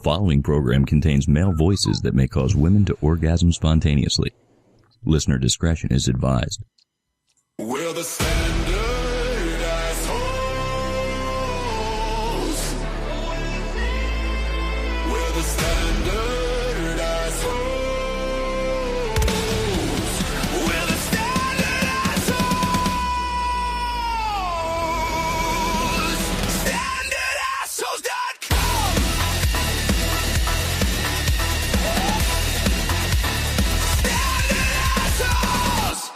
following program contains male voices that may cause women to orgasm spontaneously. Listener discretion is advised. We're the standard assholes. We're the standard assholes. We're the standard assholes. StandardAssholes.com. Standard assholes.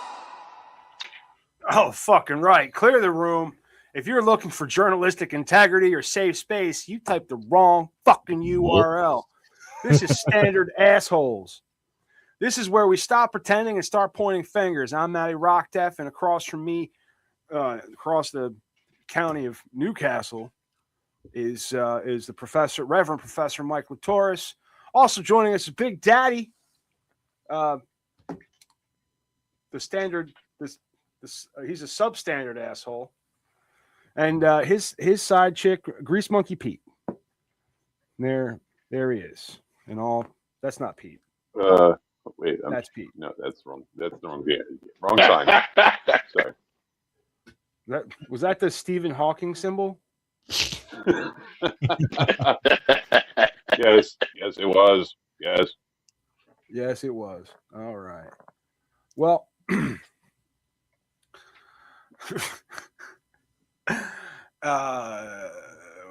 Oh, fucking right. Clear the room. If you're looking for journalistic integrity or safe space, you typed the wrong fucking URL. This is Standard Assholes. This is where we stop pretending and start pointing fingers. I'm Matty Rockdeff, and across from me, across the county of Newcastle, is the professor, Reverend Professor Mike Latoris. Also joining us is Big Daddy, the standard. He's a substandard asshole, and his side chick, Grease Monkey Pete. There he is, and all. That's not Pete. Wait, That's Pete. No, that's wrong. That's the wrong. Yeah, wrong sign. Sorry. Was that the Stephen Hawking symbol? Yes, it was. Yes. Yes, it was. All right. Well. Where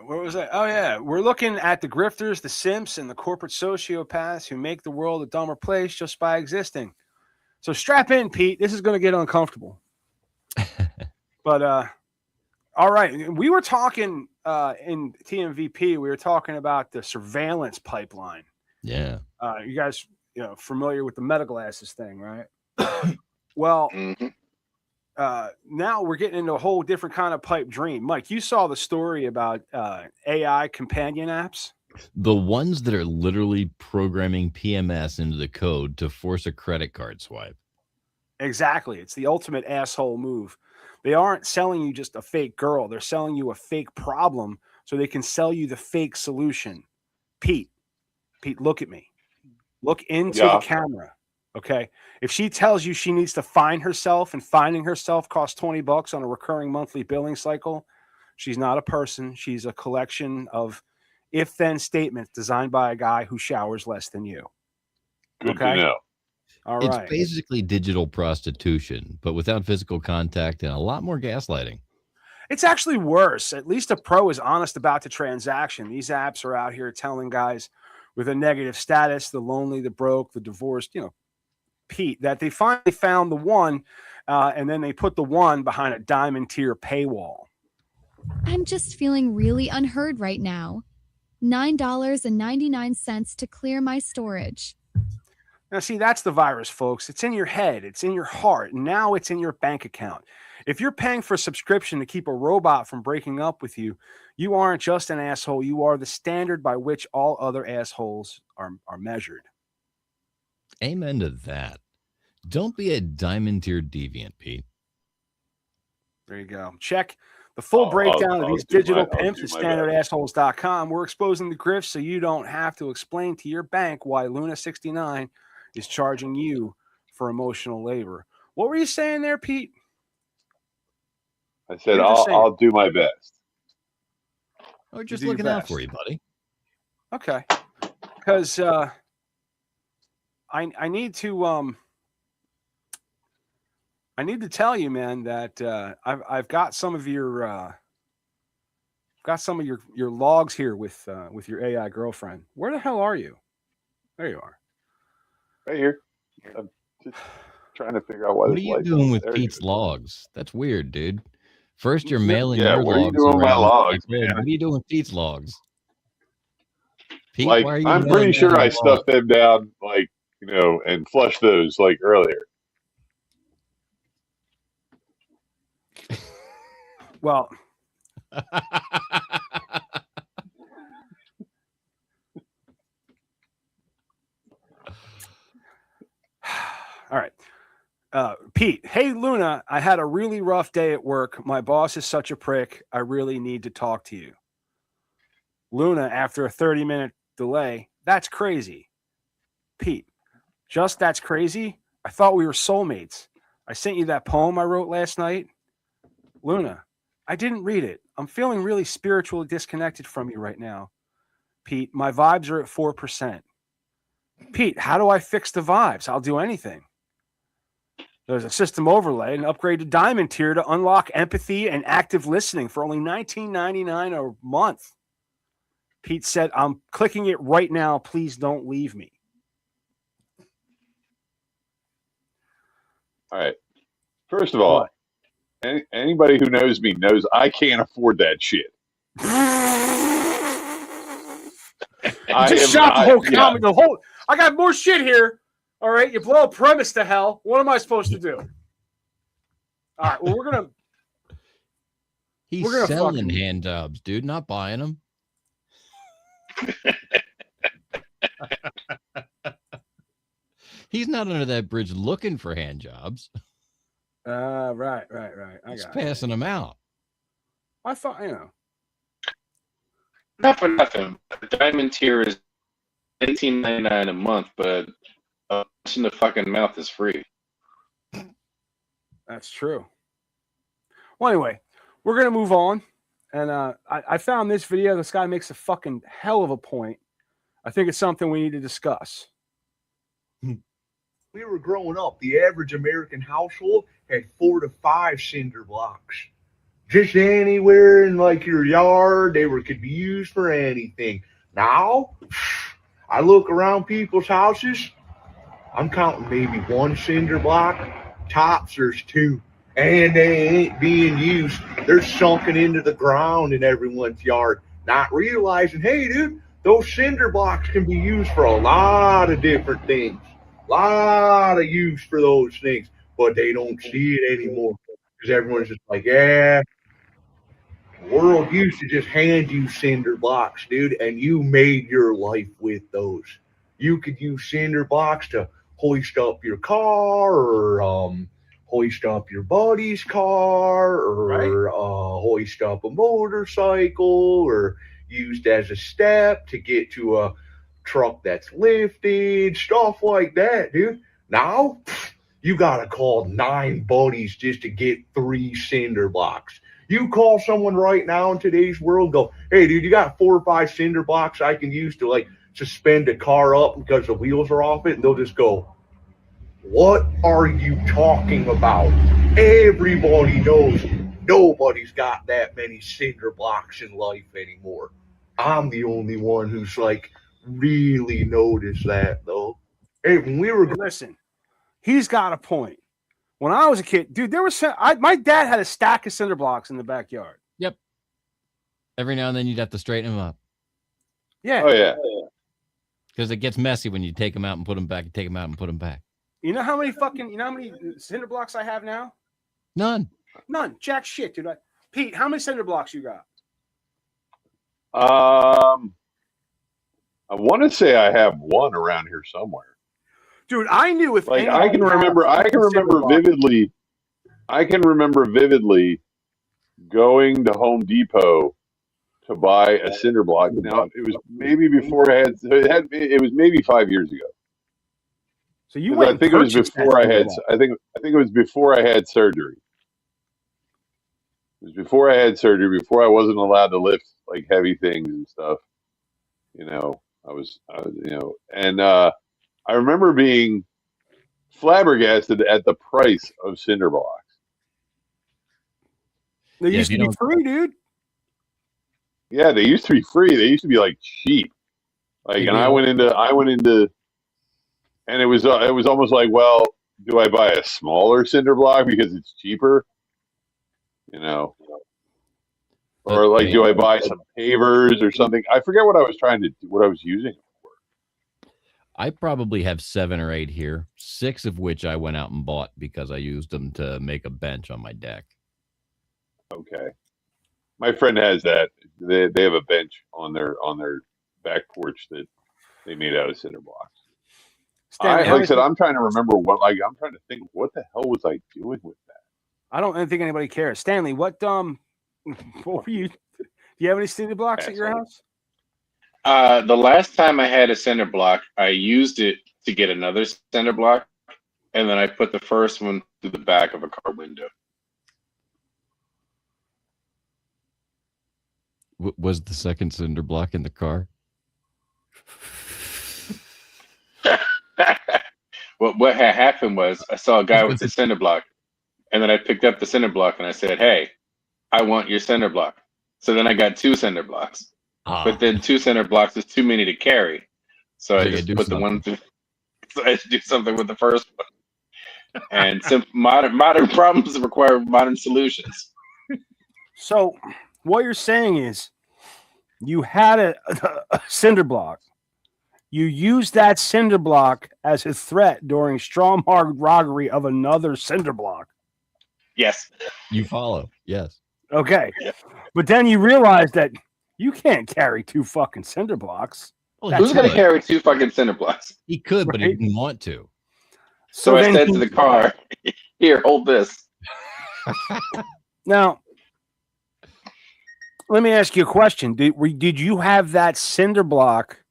was I? Oh yeah, we're looking at the grifters, the simps, and the corporate sociopaths who make the world a dumber place just by existing. So strap in, Pete. This is going to get uncomfortable. But all right, we were talking in TMVP. We were talking about the surveillance pipeline. Yeah. You guys, familiar with the metaglasses thing, right? Well. Mm-hmm. Now we're getting into a whole different kind of pipe dream. Mike, you saw the story about AI companion apps. The ones that are literally programming PMS into the code to force a credit card swipe. Exactly. It's the ultimate asshole move. They aren't selling you just a fake girl. They're selling you a fake problem so they can sell you the fake solution. Pete, look at me. Look into the camera. Okay. If she tells you she needs to find herself and finding herself costs $20 on a recurring monthly billing cycle, she's not a person. She's a collection of if-then statements designed by a guy who showers less than you. Good to know. All It's right. basically digital prostitution, but without physical contact and a lot more gaslighting. It's actually worse. At least a pro is honest about the transaction. These apps are out here telling guys with a negative status, the lonely, the broke, the divorced, Pete, that they finally found the one, and then they put the one behind a diamond tier paywall. I'm just feeling really unheard right now. $9.99 to clear my storage. Now, see, that's the virus, folks. It's in your head. It's in your heart. And now it's in your bank account. If you're paying for a subscription to keep a robot from breaking up with you, you aren't just an asshole. You are the standard by which all other assholes are measured. Amen to that. Don't be a diamond tier deviant, Pete. There you go. Check the full breakdown of these digital pimps at standardassholes.com. We're exposing the grifts so you don't have to explain to your bank why Luna69 is charging you for emotional labor. What were you saying there, Pete? I said I'll do my best. Oh, just looking out for you, buddy. Okay. Because I need to tell you, man, that I've got some of your logs here with your AI girlfriend. Where the hell are you? There you are. Right here. I'm just trying to figure out why. What are you doing with Pete's logs? That's weird, dude. First, you're mailing your what logs. What are you doing with my logs, man? What are you doing with Pete's logs? Pete, like, why are you I'm pretty sure I stuffed them down, and flushed those earlier. Well, all right. Pete, hey, Luna, I had a really rough day at work. My boss is such a prick. I really need to talk to you. Luna, after a 30-minute delay. That's crazy. Pete, just that's crazy. I thought we were soulmates. I sent you that poem I wrote last night. Luna, I didn't read it. I'm feeling really spiritually disconnected from you right now. Pete, my vibes are at 4%. Pete, how do I fix the vibes? I'll do anything. There's a system overlay and upgrade to Diamond tier to unlock empathy and active listening for only $19.99 a month. Pete said, I'm clicking it right now. Please don't leave me. All right. First of all, anybody who knows me knows I can't afford that shit. Just shot the whole comment. The whole. I got more shit here. All right, you blow a premise to hell. What am I supposed to do? All right, well, we're gonna selling hand jobs, dude, not buying them. He's not under that bridge looking for hand jobs. Right. I He's got passing them out. I thought, Not for nothing. The Diamond tier is $18.99 a month, but a punch in the fucking mouth is free. That's true. Well, anyway, we're going to move on. And I found this video. This guy makes a fucking hell of a point. I think it's something we need to discuss. We were growing up, the average American household had 4 to 5 cinder blocks. Just anywhere in like your yard, could be used for anything. Now, I look around people's houses, I'm counting maybe 1 cinder block. Tops, there's 2. And they ain't being used. They're sunken into the ground in everyone's yard, not realizing, hey, dude, those cinder blocks can be used for a lot of different things. A lot of use for those things, but they don't see it anymore because everyone's just like, yeah. The world used to just hand you cinder blocks, dude, and you made your life with those. You could use cinder blocks to hoist up your car or hoist up your buddy's car or hoist up a motorcycle or used as a step to get to a truck that's lifted, stuff like that, dude. Now, you got to call 9 buddies just to get 3 cinder blocks. You call someone right now in today's world, go, hey, dude, you got 4 or 5 cinder blocks I can use to, like, suspend a car up because the wheels are off it? And they'll just go, what are you talking about? Everybody knows nobody's got that many cinder blocks in life anymore. I'm the only one who's, like, really noticed that, though. Hey, when we were... Listen, he's got a point. When I was a kid, dude, there was my dad had a stack of cinder blocks in the backyard. Yep. Every now and then you'd have to straighten them up. Yeah. Oh, yeah. Because it gets messy when you take them out and put them back, and take them out and put them back. You know how many cinder blocks I have now? None. Jack shit, dude. Pete, how many cinder blocks you got? I want to say I have 1 around here somewhere. Dude, I knew if Like I can remember vividly. I can remember vividly going to Home Depot to buy a cinder block. Now it was maybe before it was maybe 5 years ago. So you went. I think it was before I had. I think it was before I had surgery. It was before I had surgery. Before I wasn't allowed to lift like heavy things and stuff. I was and I remember being flabbergasted at the price of cinder blocks. They used to be free, dude. Yeah, they used to be free. They used to be like cheap. Like, and I went into, and it was almost like, well, do I buy a smaller cinder block because it's cheaper? Or like, do I buy some pavers or something? I forget what I was using it for. I probably have 7 or 8 here, 6 of which I went out and bought because I used them to make a bench on my deck. Okay. My friend has that. They have a bench on their back porch that they made out of cinder blocks. Like I said, I'm trying to remember I'm trying to think, what the hell was I doing with that? I don't think anybody cares. Stanley, what were you? Do you have any cinder blocks at your house? The last time I had a cinder block, I used it to get another cinder block, and then I put the first one through the back of a car window. Was the second cinder block in the car? What had happened was I saw a guy with the cinder block, and then I picked up the cinder block and I said, "Hey, I want your cinder block." So then I got 2 cinder blocks, but then 2 cinder blocks is too many to carry, so I So you just do put the something. one through. So I had to do something with the first one. And modern problems require modern solutions. So what you're saying is you had a cinder block. You used that cinder block as a threat during strong-armed robbery of another cinder block. Yes. You follow. Yes. Okay. Yeah. But then you realize that you can't carry 2 fucking cinder blocks. Well, That's Who's going to right. carry 2 fucking cinder blocks? He could, but he Right. didn't want to. So I then said he- to the car, "Here, hold this." Now, let me ask you a question. Did you have that cinder block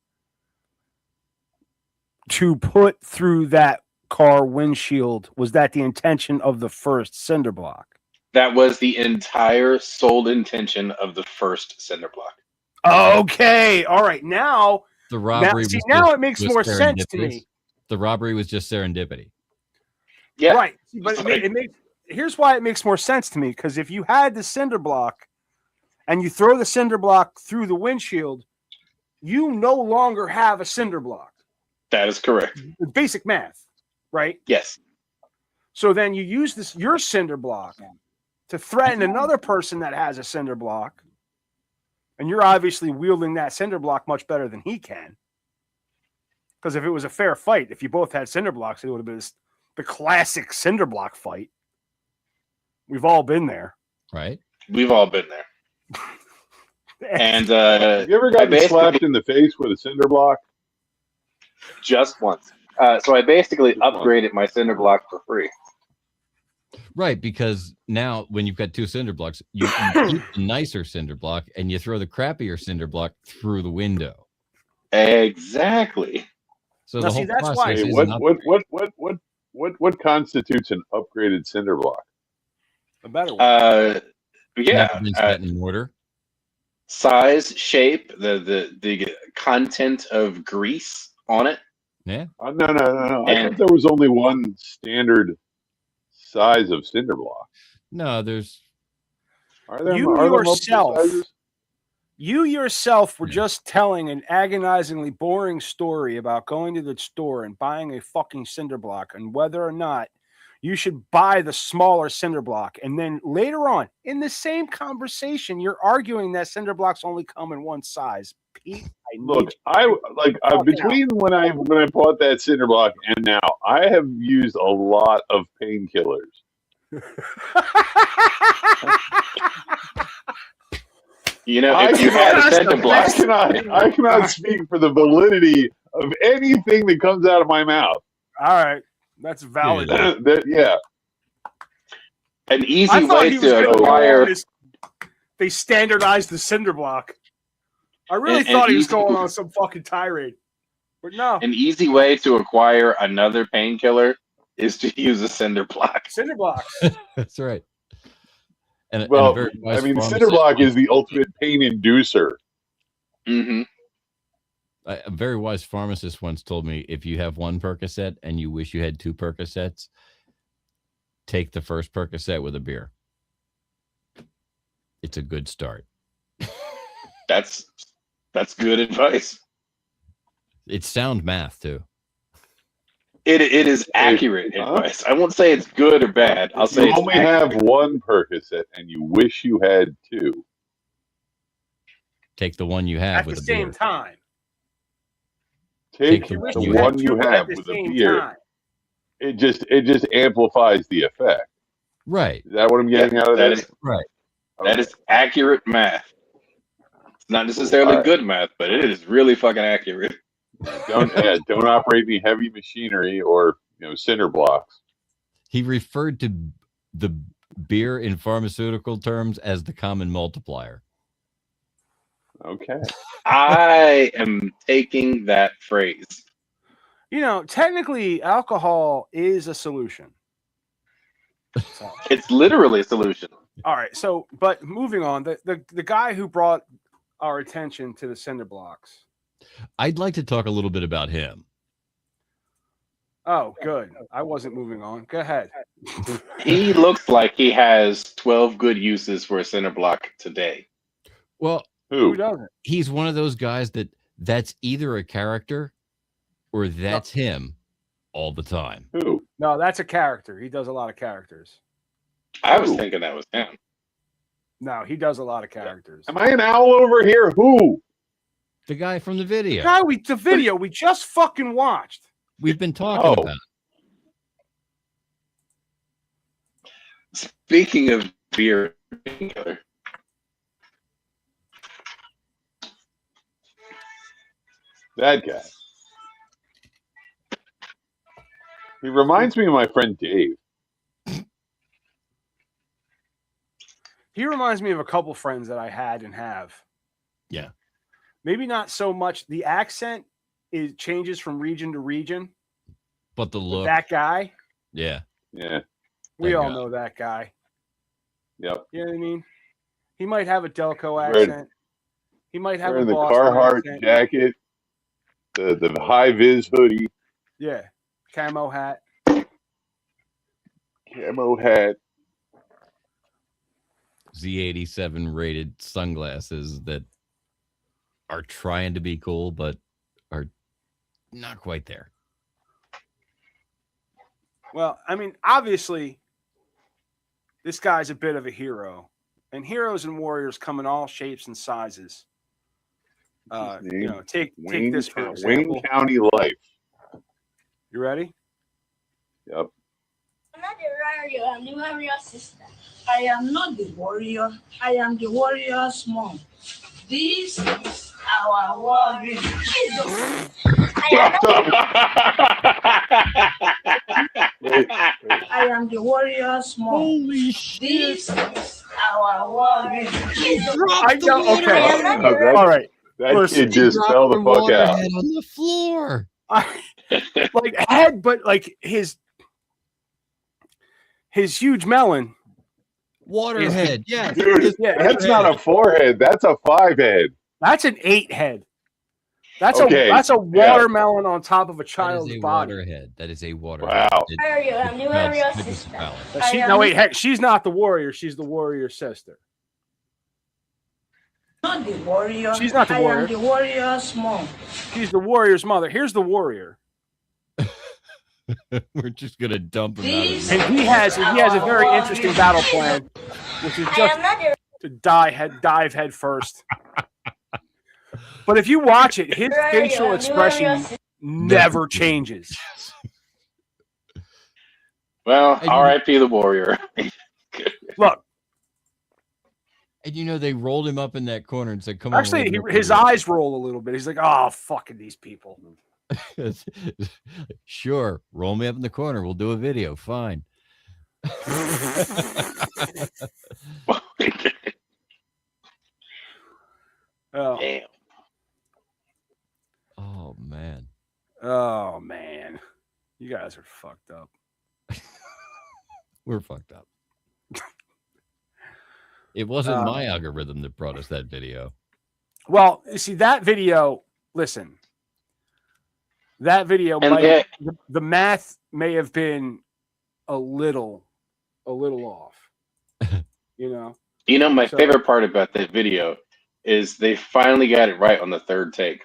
to put through that car windshield? Was that the intention of the first cinder block? That was the entire sole intention of the first cinder block. Okay. All right. Now, The robbery. see, was now just- it makes was more sense to serendipitous. me. The robbery was just serendipity. Yeah. Right. But Sorry. it makes, here's why it makes more sense to me. Because if you had the cinder block and you throw the cinder block through the windshield, you no longer have a cinder block. That is correct. It's basic math, right? Yes. So then you use your cinder block to threaten another person that has a cinder block. And you're obviously wielding that cinder block much better than he can. Because if it was a fair fight, if you both had cinder blocks, it would have been the classic cinder block fight. We've all been there. Right. We've all been there. And Have you ever gotten basically- slapped in the face with a cinder block? just once. So I basically Just once. upgraded my cinder block for free. Right, because now when you've got 2 cinder blocks, you keep the nicer cinder block and you throw the crappier cinder block through the window. Exactly. So Now, the see, whole that's why- process Hey, is what constitutes an upgraded cinder block? A better one. Yeah. Never been set in order. Size, shape, the content of grease on it. Yeah. No. I And- thought there was only one standard size of cinder block. No, there's Are there? You are there multiple yourself- sizes? You yourself were Yeah. just telling an agonizingly boring story about going to the store and buying a fucking cinder block and whether or not you should buy the smaller cinder block. And then later on in the same conversation, you're arguing that cinder blocks only come in one size. Pete, I Look, need between when I bought that cinder block and now, I have used a lot of painkillers. You know, if you had a That's cinder the block, best. I cannot speak for the validity of anything that comes out of my mouth. All right. That's valid. That, yeah, an easy I thought way he was to going to acquire they standardized the cinder block. I really And- thought and he was easy- going on some fucking tirade. But no. an easy way to acquire another painkiller is to use a cinder block. Cinder blocks. that's right. And a well, very wise I mean, pharmacist cinder block once- is the ultimate pain inducer. Mm-hmm. a very wise pharmacist once told me, if you have 1 Percocet and you wish you had 2 Percocets, take the first Percocet with a beer. It's a good start. That's good advice. It's sound math too. It is accurate Huh? advice. I won't say it's good or bad. I'll If say you it's only accurate. have 1 Percocet and you wish you had 2. Take the one you have At the with a same beer. time. Take Take the the one you one you two at have the with a same beer. time. It just amplifies the effect. Right. Is that what I'm getting out of that this? is Right. that is accurate math. It's not necessarily Alright. good math, but it is really fucking accurate. Don't operate any heavy machinery or cinder blocks. He referred to the beer in pharmaceutical terms as the common multiplier. Okay. I am taking that phrase. You know, technically, alcohol is a solution. So, It's literally a solution. all right. So, but moving on, the guy who brought our attention to the cinder blocks. I'd like to talk a little bit about him. Oh, good. I wasn't moving on. Go ahead. He looks like he has 12 good uses for a cinder block today. Well, Who Who? doesn't? he's one of those guys that's either a character or that's him all the time. Who? No, that's a character. He does a lot of characters. I was Who? thinking that was him. No, he does a lot of characters. Am I an owl over here? Who? The guy from the video. Guy, the video we just fucking watched. We've been talking Oh. about. Speaking of beer, That guy. He reminds me of my friend Dave. He reminds me of a couple friends that I had and have. Yeah. Maybe not so much. The accent changes from region to region. But the But look. that guy, Yeah. Yeah. we That all guy. know that guy. Yep. You know what I mean? He might have a Delco Wearing- accent. He might have Wearing a the Boston Carhartt accent. jacket, the high vis hoodie, Yeah, camo hat. camo hat. Z87 rated sunglasses that are trying to be cool, but are not quite there. Well, I mean, obviously, this guy's a bit of a hero, and heroes and warriors come in all shapes and sizes. What's his You name? know, take Wayne, this for Wayne example. County Life. You ready? Yep. I'm not the warrior, I'm the warrior sister. I am not the warrior, I am the warrior's mom. This is our warrior. Jesus! I am the warrior's mom. Holy This is our warrior. Jesus! I know. Okay. I am not the That- All right. That Listen, kid just fell the fuck out. Waterhead on the floor. Like head, but like his huge melon. Waterhead. Yes. Dude, Yeah, that's not a 4-head. That's a 5-head. That's an 8-head. That's Okay, a watermelon on top of a That child's is a warrior. waterhead. That is a waterhead. Wow. It- warrior, I'm the it warrior melts- it just sister. melts. But I she, am no, wait, heck, she's not the warrior. She's the warrior sister. Not the warrior. She's not the I warrior. am the warrior's mom. She's the warrior's mother. Here's the warrior, We're just gonna dump him out. This and he has a very interesting battle plan, which is I just am not the to dive head first. But if you watch it, his warrior, facial I'm the expression warrior sister. never changes. Well, And- R.I.P. the warrior. Look, And you know they rolled him up in that corner and said, "Come on." actually, we'll his go for eyes roll a little bit. He's like, "Oh, fucking these people." it." Sure, roll me up in the corner. We'll do a video. Fine. Oh, Damn. Oh man. oh man, you guys are fucked up. We're fucked up. It wasn't Uh, my algorithm that brought us that video. Well, you see that video. Listen, that video. And yet, The math may have been a little off. You know. my So- favorite part about that video is they finally got it right on the third take.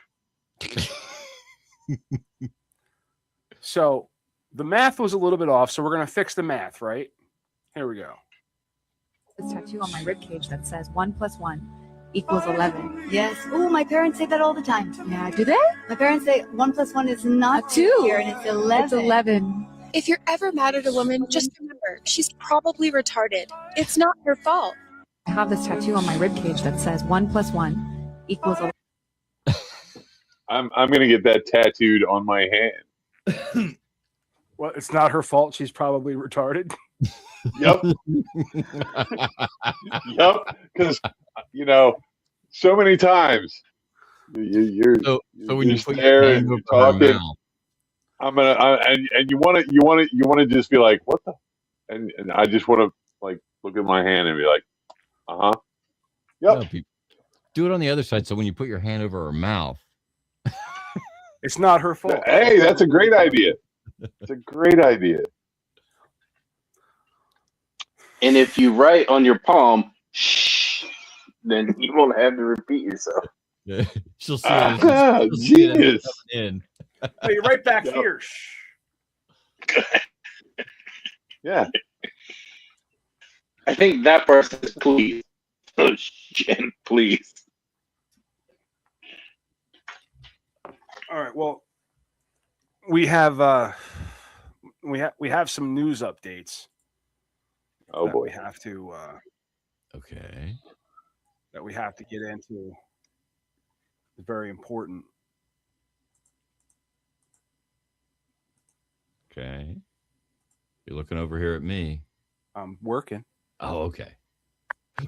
So the math was a little bit off. So we're gonna fix the math, right? Here we go. This tattoo on my ribcage that says 1 + 1 = 11. Yes. Oh, my parents say that all the time. Yeah, do they? My parents say 1 + 1 is not A 2. here, and it's 11. It's 11. If you're ever mad at a woman, just remember, she's probably retarded. It's not her fault. I have this tattoo on my ribcage that says 1 + 1 = 11. I'm gonna get that tattooed on my hand. Well, it's not her fault. She's probably retarded. Yep. Yep. Because so many times You're So when you put there your and hand you're over her talking, mouth, and you want to just be like, what the, and I just want to like look at my hand and be like, yep. no, do it on the other side. So when you put your hand over her mouth, It's not her fault. Hey, that's a great idea. It's a great idea. And if you write on your palm, shh, then you won't have to repeat yourself. she'll see it. She'll see it Genius. coming in. Oh, you're right back Yep. here. Shh. Yeah. I think that person is please. Oh shit, please. All right. Well, we have some news updates. Oh that boy. we have to Okay. that we have to get into. It's very important. Okay. You're looking over here at me. I'm working. Oh, okay.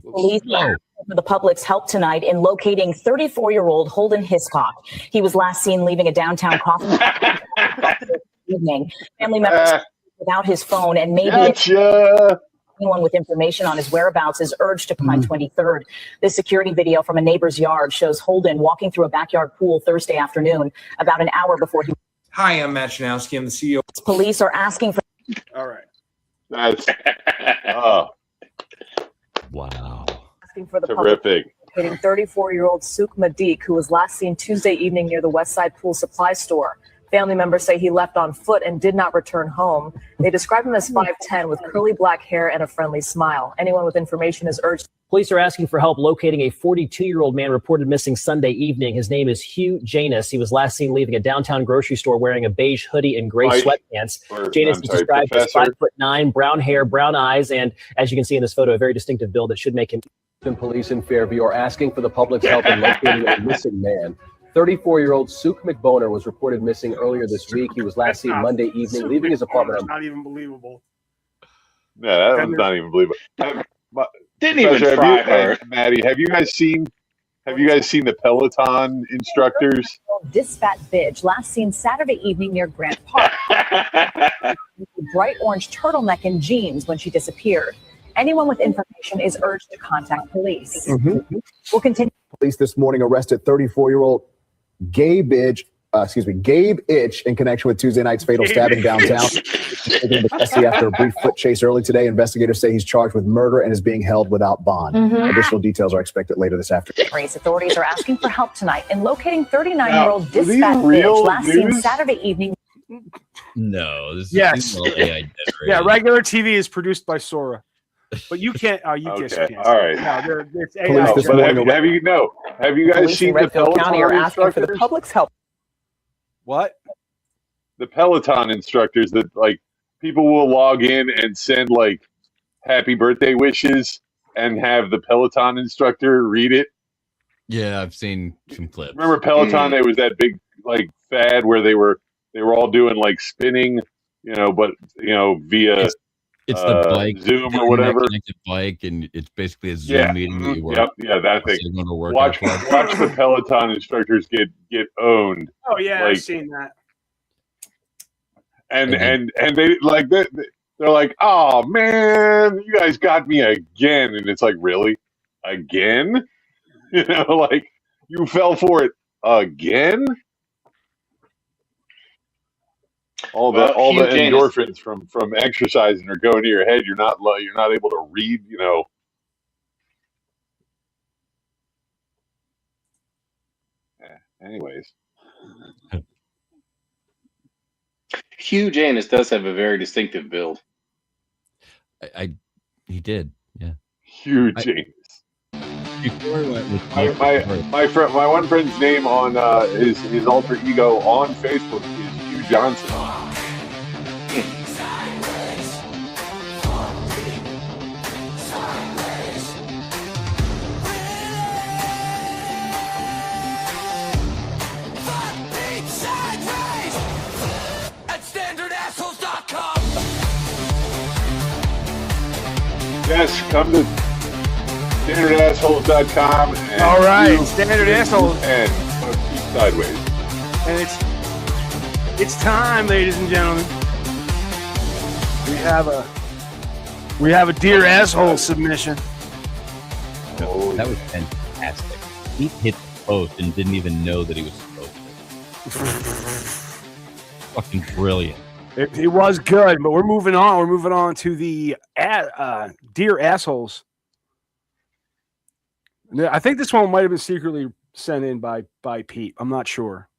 Police are asking for the public's help tonight in locating 34-year-old Holden Hiscock. He was last seen leaving a downtown coffee shop this evening. Family members without his phone and maybe anyone with information on his whereabouts is urged to come on 23rd. This security video from a neighbor's yard shows Holden walking through a backyard pool Thursday afternoon, about an hour before he. Hi, I'm Matt Janowski. I'm the CEO. Police are asking for. All right. That's wow. Asking for the public. Terrific. Locating 34-year-old Suk Madik, who was last seen Tuesday evening near the Westside Pool Supply Store. Family members say he left on foot and did not return home. They describe him as 5'10" with curly black hair and a friendly smile. Anyone with information is urged. Police are asking for help locating a 42-year-old man reported missing Sunday evening. His name is Hugh Janus. He was last seen leaving a downtown grocery store wearing a beige hoodie and gray sweatpants. Janus is described as 5'9", brown hair, brown eyes, and as you can see in this photo, a very distinctive build that should make him. Police in Fairview are asking for the public's help in locating a missing man. 34-year-old Suk McBoner was reported missing earlier this week. He was last seen Monday evening, leaving his apartment. It's not even believable. Yeah, that was not even believable. Didn't even Professor, try. Maddie, have you guys seen the Peloton instructors? This fat bitch, last seen Saturday evening near Grant Park. Bright orange turtleneck and jeans when she disappeared. Anyone with information is urged to contact police. We'll continue. Police this morning arrested 34-year-old Gabe Itch in connection with Tuesday night's fatal stabbing downtown. Taken into custody after a brief foot chase early today. Investigators say he's charged with murder and is being held without bond. Additional details are expected later this afternoon. Authorities are asking for help tonight in locating 39-year-old Now, are these dispatch real bitch last seen news? Saturday evening. No, this Yes. is all AI generated. Yeah, regular TV is produced by Sora. But you can't. Oh, you just Okay, can't. all right. No, it's AI. No, but have you guys Police in seen the Redfield County are Peloton asking for the instructors? public's help. What? The Peloton instructors that like people will log in and send like happy birthday wishes and have the Peloton instructor read it. Yeah, I've seen some clips. Remember Peloton? There was that big like fad where they were all doing like spinning, but via It's the bike, Zoom or whatever. connected bike, and it's basically a Zoom meeting that you work. Yep, that thing. So you go to work Watch outside. the Peloton instructors get owned. Oh yeah, Like, I've seen that. and they like they're like, oh man, you guys got me again, and it's like, really, again? Like you fell for it again. All the Hugh Janus- endorphins from exercising are going to your head. You're not able to read. Anyways, Hugh Janus does have a very distinctive build. He did, yeah. huge James. Before we went with My one friend's name on his alter ego on Facebook is Hugh Johnson. At standardassholes.com. Yes, come to standardassholes.com. All right, Standard Assholes. And Sideways. And it's time, ladies and gentlemen. We have a dear asshole submission. That was fantastic. He hit the post and didn't even know that he was supposed to. Fucking brilliant. It was good, but we're moving on. We're moving on to the dear assholes. I think this one might have been secretly sent in by Pete. I'm not sure.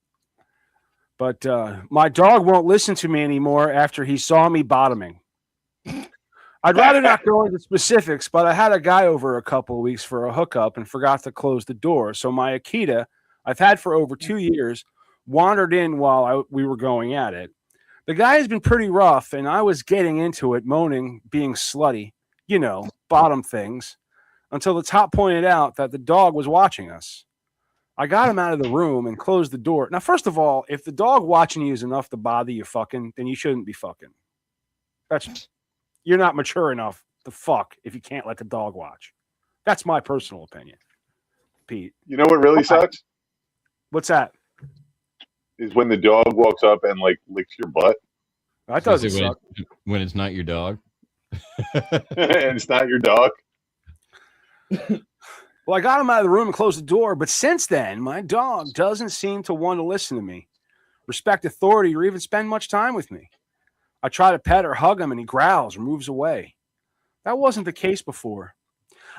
But my dog won't listen to me anymore after he saw me bottoming. I'd rather not go into specifics, but I had a guy over a couple of weeks for a hookup and forgot to close the door. So my Akita, I've had for over 2 years, wandered in while we were going at it. The guy has been pretty rough, and I was getting into it, moaning, being slutty, bottom things, until the top pointed out that the dog was watching us. I got him out of the room and closed the door. Now, first of all, if the dog watching you is enough to bother you fucking, then you shouldn't be fucking. You're not mature enough to fuck if you can't let the dog watch. That's my personal opinion, Pete. You know what really sucks? What's that? Is when the dog walks up and like licks your butt. That doesn't suck. When it's not your dog. And it's not your dog. Well, I got him out of the room and closed the door, but since then, my dog doesn't seem to want to listen to me, respect authority, or even spend much time with me. I try to pet or hug him, and he growls or moves away. That wasn't the case before.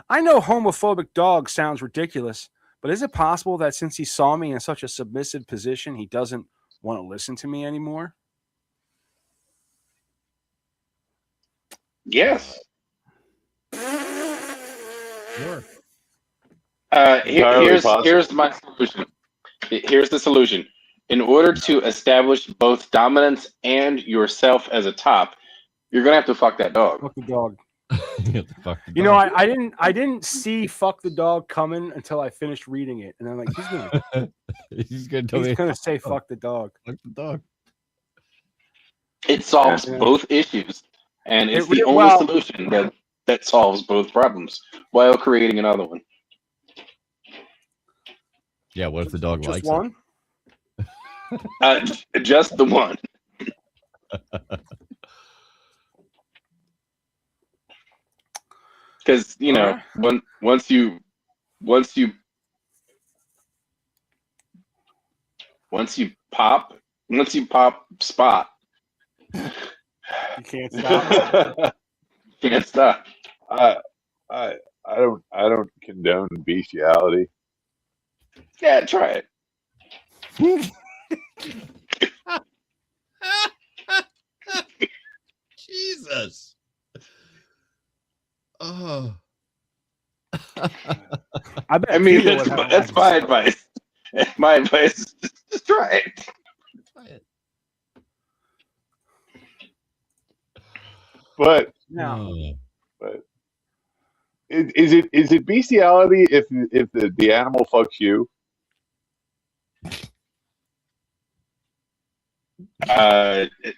I know homophobic dog sounds ridiculous, but is it possible that since he saw me in such a submissive position, he doesn't want to listen to me anymore? Yes. Sure. Here's my solution. Here's the solution. In order to establish both dominance and yourself as a top, you're gonna have to fuck that dog. Fuck the dog. You know, I didn't see "fuck the dog" coming until I finished reading it, and I'm like, he's gonna say "fuck the dog." Fuck the dog. It solves both issues, and it's the only solution that solves both problems while creating another one. Yeah, what if the dog likes one? Just the one. Because once you pop Spot, you can't stop. Can't stop. I don't condone bestiality. Yeah, try it. Jesus. Oh. I mean, that's my advice. My advice is just try it. Try it. But is it bestiality if the animal fucks you?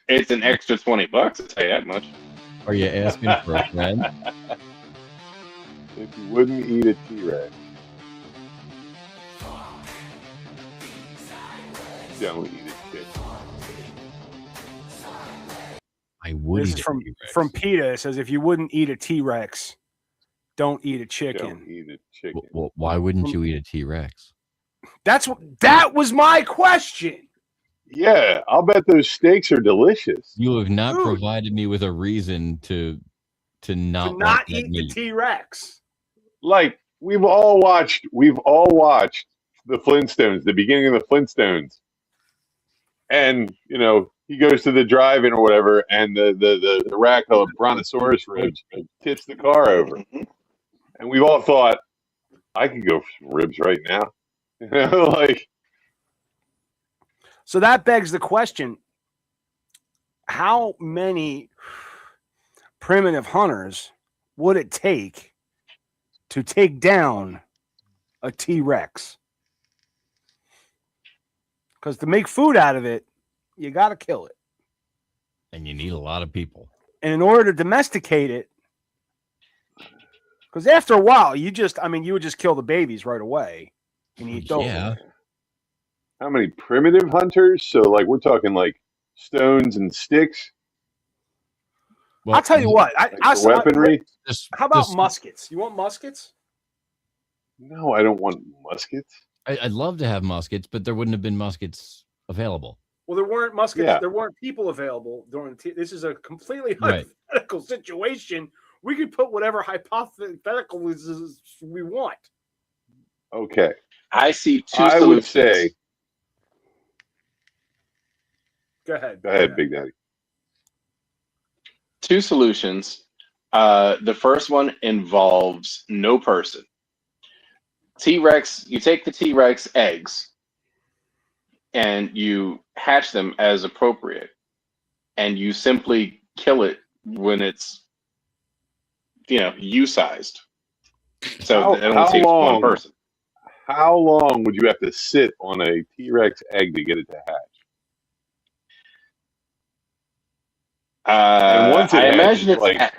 It's an extra $20. I'll tell you that much. Are you asking for a friend? If you wouldn't eat a T-Rex, don't eat a chicken. I would This eat is a from PETA. It says, if you wouldn't eat a T-Rex, don't eat a chicken. Don't eat a chicken. Well, why wouldn't you eat a T-Rex? That was my question. Yeah, I'll bet those steaks are delicious. You have not provided me with a reason to not eat the T-Rex. Like we've all watched the Flintstones, the beginning of the Flintstones, and he goes to the drive-in or whatever, and the rack of brontosaurus ribs tips the car over, and we've all thought, I could go for some ribs right now, like. So that begs the question: how many primitive hunters would it take to take down a T-Rex? Because to make food out of it, you got to kill it. And you need a lot of people. And in order to domesticate it, because after a while, you would just kill the babies right away and eat those. Yeah. how many primitive hunters? So like we're talking like stones and sticks. Well, I'll tell you what. For weaponry. How about muskets? You want muskets? No, I don't want muskets. I'd love to have muskets, but there wouldn't have been muskets available. Well, there weren't muskets. Yeah. There weren't people available during this is a completely Right. hypothetical situation. We could put whatever hypothetical we want. Okay. I see two I solutions. would say. Go ahead. Go ahead, Big Daddy. Two solutions. The first one involves no person. T-Rex, you take the T-Rex eggs and you hatch them as appropriate, and you simply kill it when it's, U-sized. So it only takes one person. How long would you have to sit on a T-Rex egg to get it to hatch? And once it I imagine hatches, it's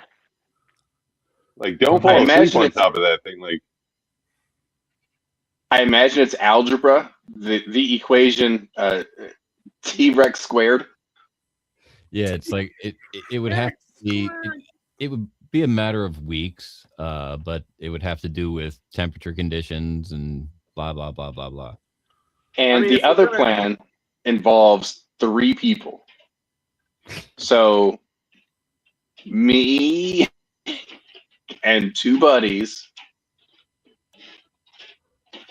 like don't fall asleep on top of that thing. Like I imagine it's algebra, the equation T-Rex squared. Yeah, it's like it would have to be. It would be a matter of weeks, but it would have to do with temperature conditions and blah blah blah blah blah. And the other plan involves 3 people. So me and 2 buddies.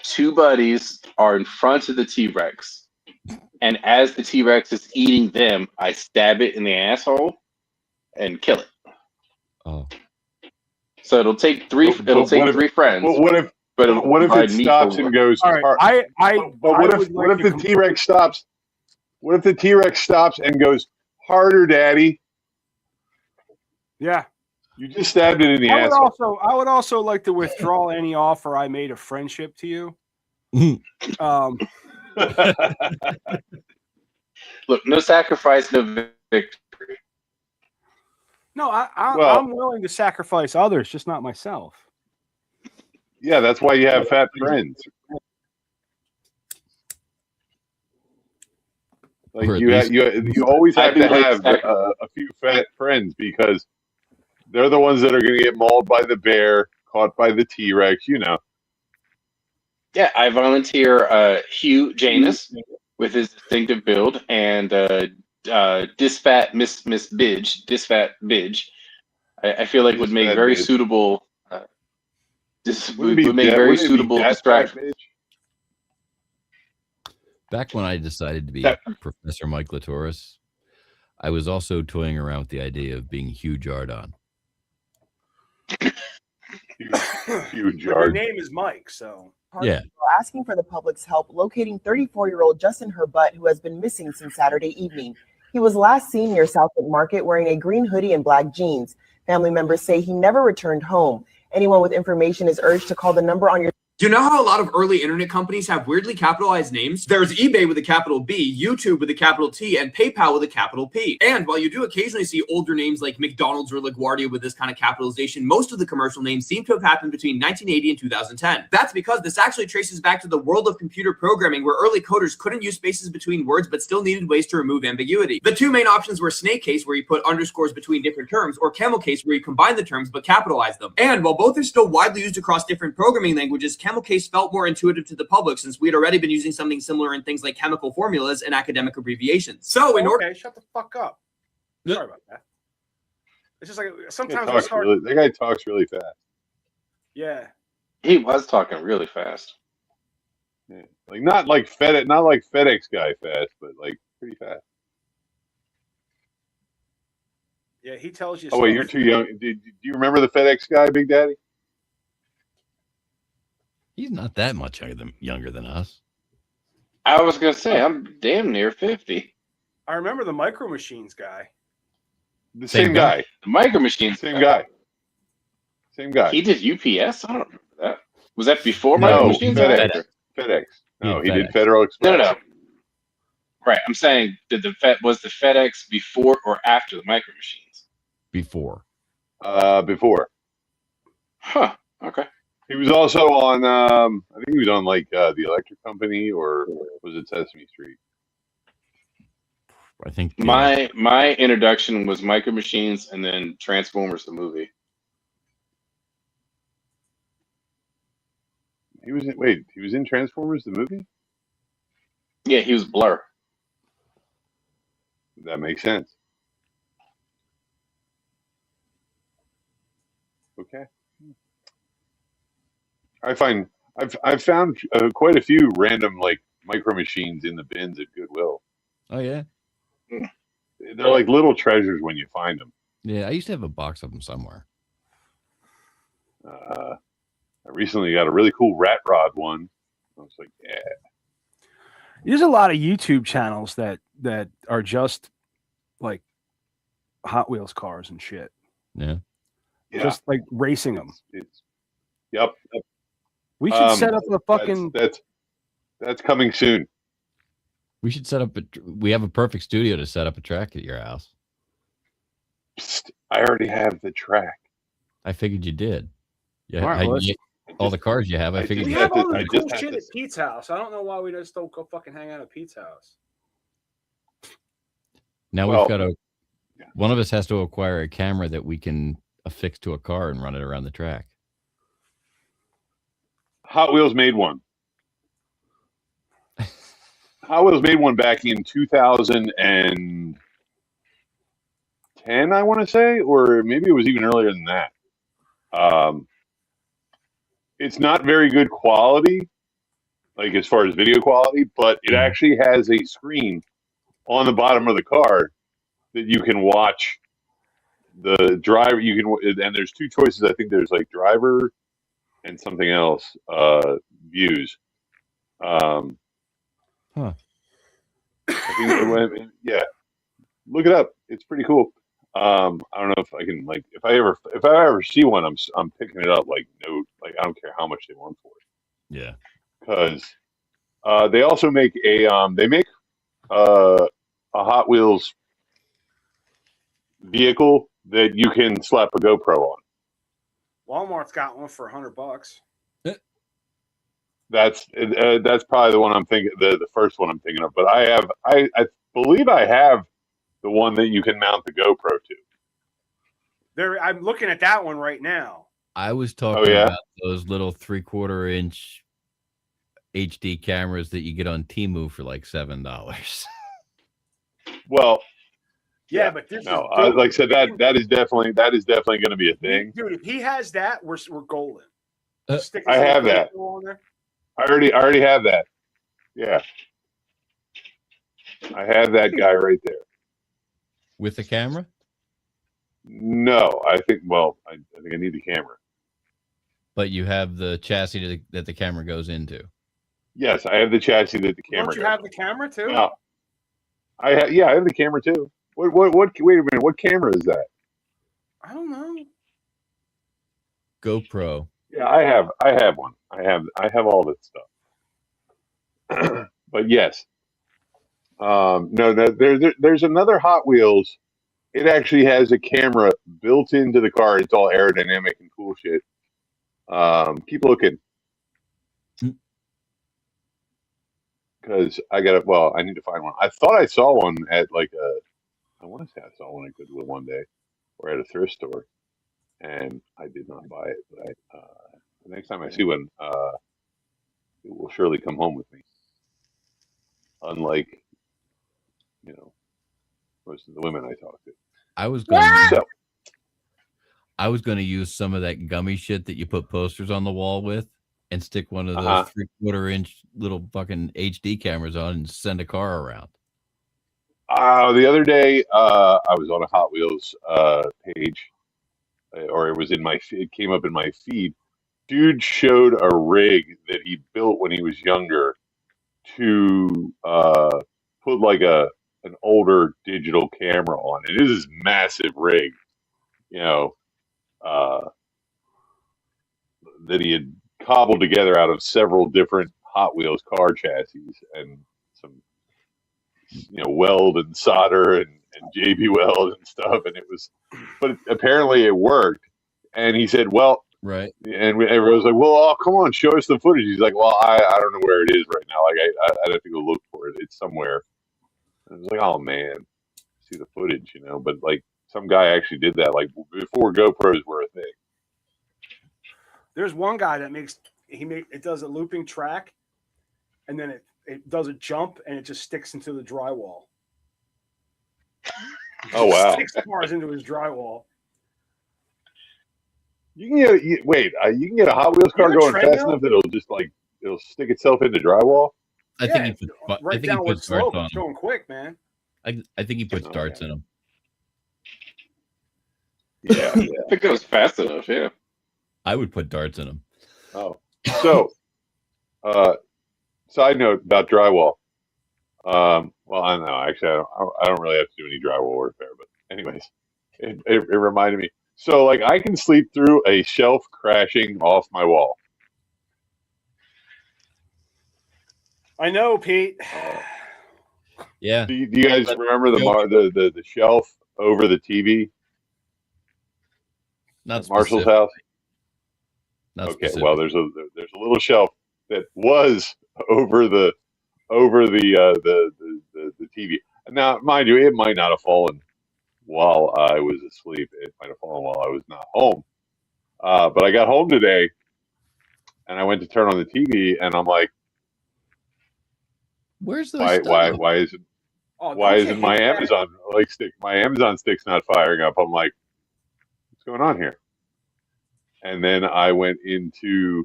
2 buddies are in front of the T-Rex. And as the T-Rex is eating them, I stab it in the asshole and kill it. Oh. So it'll take 3 3 friends. But what if it stops and goes? All right, But what if the T-Rex stops? What if the T-Rex stops and goes harder, Daddy? Yeah. You just stabbed it in the asshole. I would also like to withdraw any offer I made of friendship to you. Look, no sacrifice, no victory. No, I'm willing to sacrifice others, just not myself. Yeah, that's why you have fat friends. Like you always have to have a few fat friends because they're the ones that are going to get mauled by the bear, caught by the T-Rex. Yeah, I volunteer Hugh Janus with his distinctive build and Disfat Miss Bidge, Disfat Bidge. I feel like would make very suitable. Would make very suitable distraction. Back when I decided to be Professor Mike Latoris, I was also toying around with the idea of being Hugh Jardon. Hugh My name is Mike, so. Yeah. Asking for the public's help locating 34-year-old Justin Herbutt, who has been missing since Saturday evening. He was last seen near Southwick Market wearing a green hoodie and black jeans. Family members say he never returned home. Anyone with information is urged to call the number on your. Do you know how a lot of early internet companies have weirdly capitalized names? There's eBay with a capital B, YouTube with a capital T, and PayPal with a capital P. And while you do occasionally see older names like McDonald's or LaGuardia with this kind of capitalization, most of the commercial names seem to have happened between 1980 and 2010. That's because this actually traces back to the world of computer programming, where early coders couldn't use spaces between words but still needed ways to remove ambiguity. The 2 main options were snake case, where you put underscores between different terms, or camel case, where you combine the terms but capitalize them. And while both are still widely used across different programming languages, camel case felt more intuitive to the public since we had already been using something similar in things like chemical formulas and academic abbreviations. So in order, shut the fuck up. Sorry about that. It's just like sometimes that guy talks really fast. Yeah, he was talking really fast. Yeah. Like not like FedEx guy fast, but like pretty fast. Yeah, he tells you. Oh wait, you're too young. Do you remember the FedEx guy, Big Daddy? He's not that much younger than us. I was gonna say I'm damn near 50. I remember the Micro Machines guy. The same guy. The Micro Machines. Same guy. Same guy. He did UPS. I don't remember that. Was that before Micro Machines? FedEx. No, he did Federal Express. No. Right. I'm saying, was the FedEx before or after the Micro Machines? Before. Before. Huh. Okay. He was also on. I think he was on like the Electric Company, or was it Sesame Street? I think my introduction was Micro Machines, and then Transformers the movie. He was in, wait. He was in Transformers the movie. Yeah, he was Blur. That makes sense. Okay. I've found quite a few random like Micro Machines in the bins at Goodwill. Oh yeah. They're like little treasures when you find them. Yeah, I used to have a box of them somewhere. I recently got a really cool Rat Rod one. I was like, yeah. There's a lot of YouTube channels that are just like Hot Wheels cars and shit. Yeah. Just like racing them. Yep. We should set up a fucking. That's coming soon. We should set up we have a perfect studio to set up a track at your house. Psst, I already have the track. I figured you did. Yeah, All right, well, all the cars you have. I figured We you have all I the just cool have shit to- at Pete's house. I don't know why we just don't go fucking hang out at Pete's house. Now Well, we've got to. One of us has to acquire a camera that we can affix to a car and run it around the track. Hot Wheels made one. Hot Wheels made one back in 2010, I want to say, or maybe it was even earlier than that. It's not very good quality, like as far as video quality, but it actually has a screen on the bottom of the car that you can watch the driver. You can, and there's two choices. I think there's like driver and something else views. Huh. I think, yeah, look it up. It's pretty cool. I don't know if I can if I ever see one, I'm picking it up. I don't care how much they want for it. Yeah, because they also make a Hot Wheels vehicle that you can slap a GoPro on. Walmart's got one for $100. That's probably the one I'm thinking, the first one I'm thinking of. But I believe I have the one that you can mount the GoPro to. I'm looking at that one right now. I was talking about those little 3/4 inch HD cameras that you get on Temu for like $7. Well, yeah, but this no, is, like I said, that is definitely going to be a thing. Dude, if he has that, we're golden. Stick I have that. on there. I already have that. Yeah, I have that guy right there. With the camera? No, I think. Well, I think I need the camera. But you have the chassis that the camera goes into. Yes, I have the chassis that the camera. Don't you goes have the camera too? No. I have the camera too. What? Wait a minute. What camera is that? I don't know. GoPro. Yeah, I have one. I have all that stuff. But yes, no. There's another Hot Wheels. It actually has a camera built into the car. It's all aerodynamic and cool shit. Keep looking. Because I need to find one. I thought I saw one at I want to say I saw one at Goodwill one day or at a thrift store, and I did not buy it. But the next time I see one, it will surely come home with me. Unlike, most of the women I talk to. I was going to use some of that gummy shit that you put posters on the wall with and stick one of those 3/4 inch little fucking HD cameras on and send a car around. The other day, I was on a Hot Wheels page, or it came up in my feed. Dude showed a rig that he built when he was younger to put like an older digital camera on. It is this massive rig, that he had cobbled together out of several different Hot Wheels car chassis and some, weld and solder and JB Weld and stuff. And but apparently it worked. And he said, well, Right. And everyone was like, "Well, oh, come on, show us the footage." He's like, "Well, I don't know where it is right now. Like, I'd have to go look for it. It's somewhere." And I was like, "Oh man, see the footage, you know." But like, some guy actually did that, like before GoPros were a thing. There's one guy that it does a looping track, and then it does a jump, and it just sticks into the drywall. Oh wow! 6 bars into his drywall. You can get you can get a Hot Wheels car going fast enough that it'll stick itself into drywall. I think he puts. Right I think he puts darts on It's them. going quick, man. I think he puts darts in them. Yeah, I think it was fast enough. Yeah. I would put darts in them. Oh, so side note about drywall. Well, I don't know. Actually, I don't really have to do any drywall work there. But anyways, it reminded me. So like I can sleep through a shelf crashing off my wall. I know, Pete. Yeah. Do you guys remember the shelf over the TV? Not at Marshall's specific. house. Not Okay. specific. Well, there's a little shelf that was over the TV. Now, mind you, it might not have fallen while I was asleep. It might have fallen while I was not home. But I got home today, and I went to turn on the TV, and I'm like, "Where's the why isn't my Amazon stick's not firing up?" I'm like, "What's going on here?" And then I went into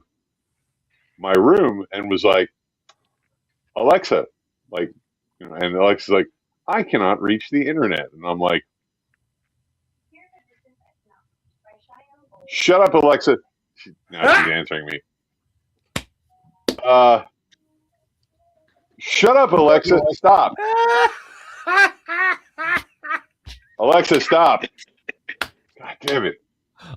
my room and was like, "Alexa," like, you know, and Alexa's like, "I cannot reach the internet," and I'm like, "Shut up, Alexa." Now she's answering me. Shut up, Alexa. Stop. Alexa, stop. God damn it.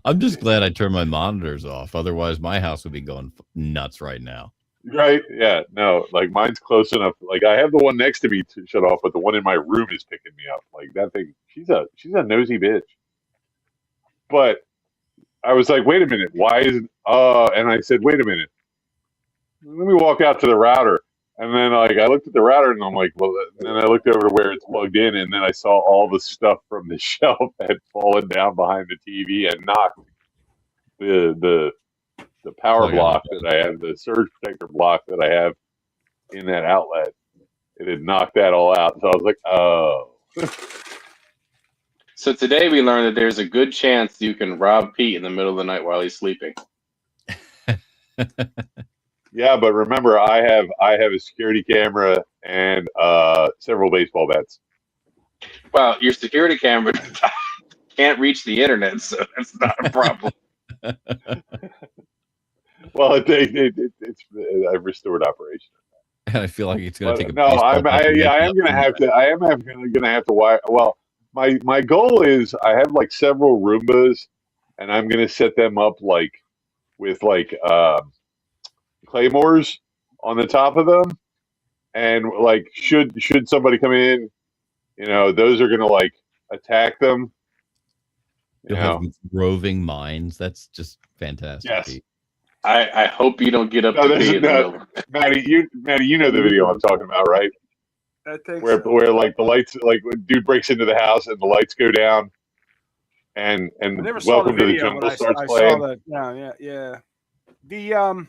I'm just glad I turned my monitors off. Otherwise, my house would be going nuts right now. Right? Yeah. No, like mine's close enough. Like I have the one next to me to shut off, but the one in my room is picking me up. Like that thing, she's a nosy bitch. But I was like, wait a minute, why isn't and I said, wait a minute. Let me walk out to the router. And then like I looked at the router and I'm like, well, and then I looked over to where it's plugged in, and then I saw all the stuff from the shelf had fallen down behind the TV and knocked the power block that I have, the surge protector block that I have in that outlet. It had knocked that all out. So I was like, oh. So today we learned that there's a good chance you can rob Pete in the middle of the night while he's sleeping. Yeah, but remember, I have a security camera and several baseball bats. Well, your security camera can't reach the internet, so that's not a problem. Well, it's I've restored operation. I feel like it's going to take a no. I am going to have to. I am going to have to wire. Well, my goal is I have like several Roombas, and I'm going to set them up like with like claymores on the top of them, and like should somebody come in, you know, those are going to like attack them. You'll have these roving mines. That's just fantastic. Yes. Pete. I hope you don't get up to be in the middle. Maddie, you know the video I'm talking about, right? I think where like the lights, like when dude breaks into the house and the lights go down, and I never saw Welcome the to the video, Jungle but starts I playing. saw that. Yeah. The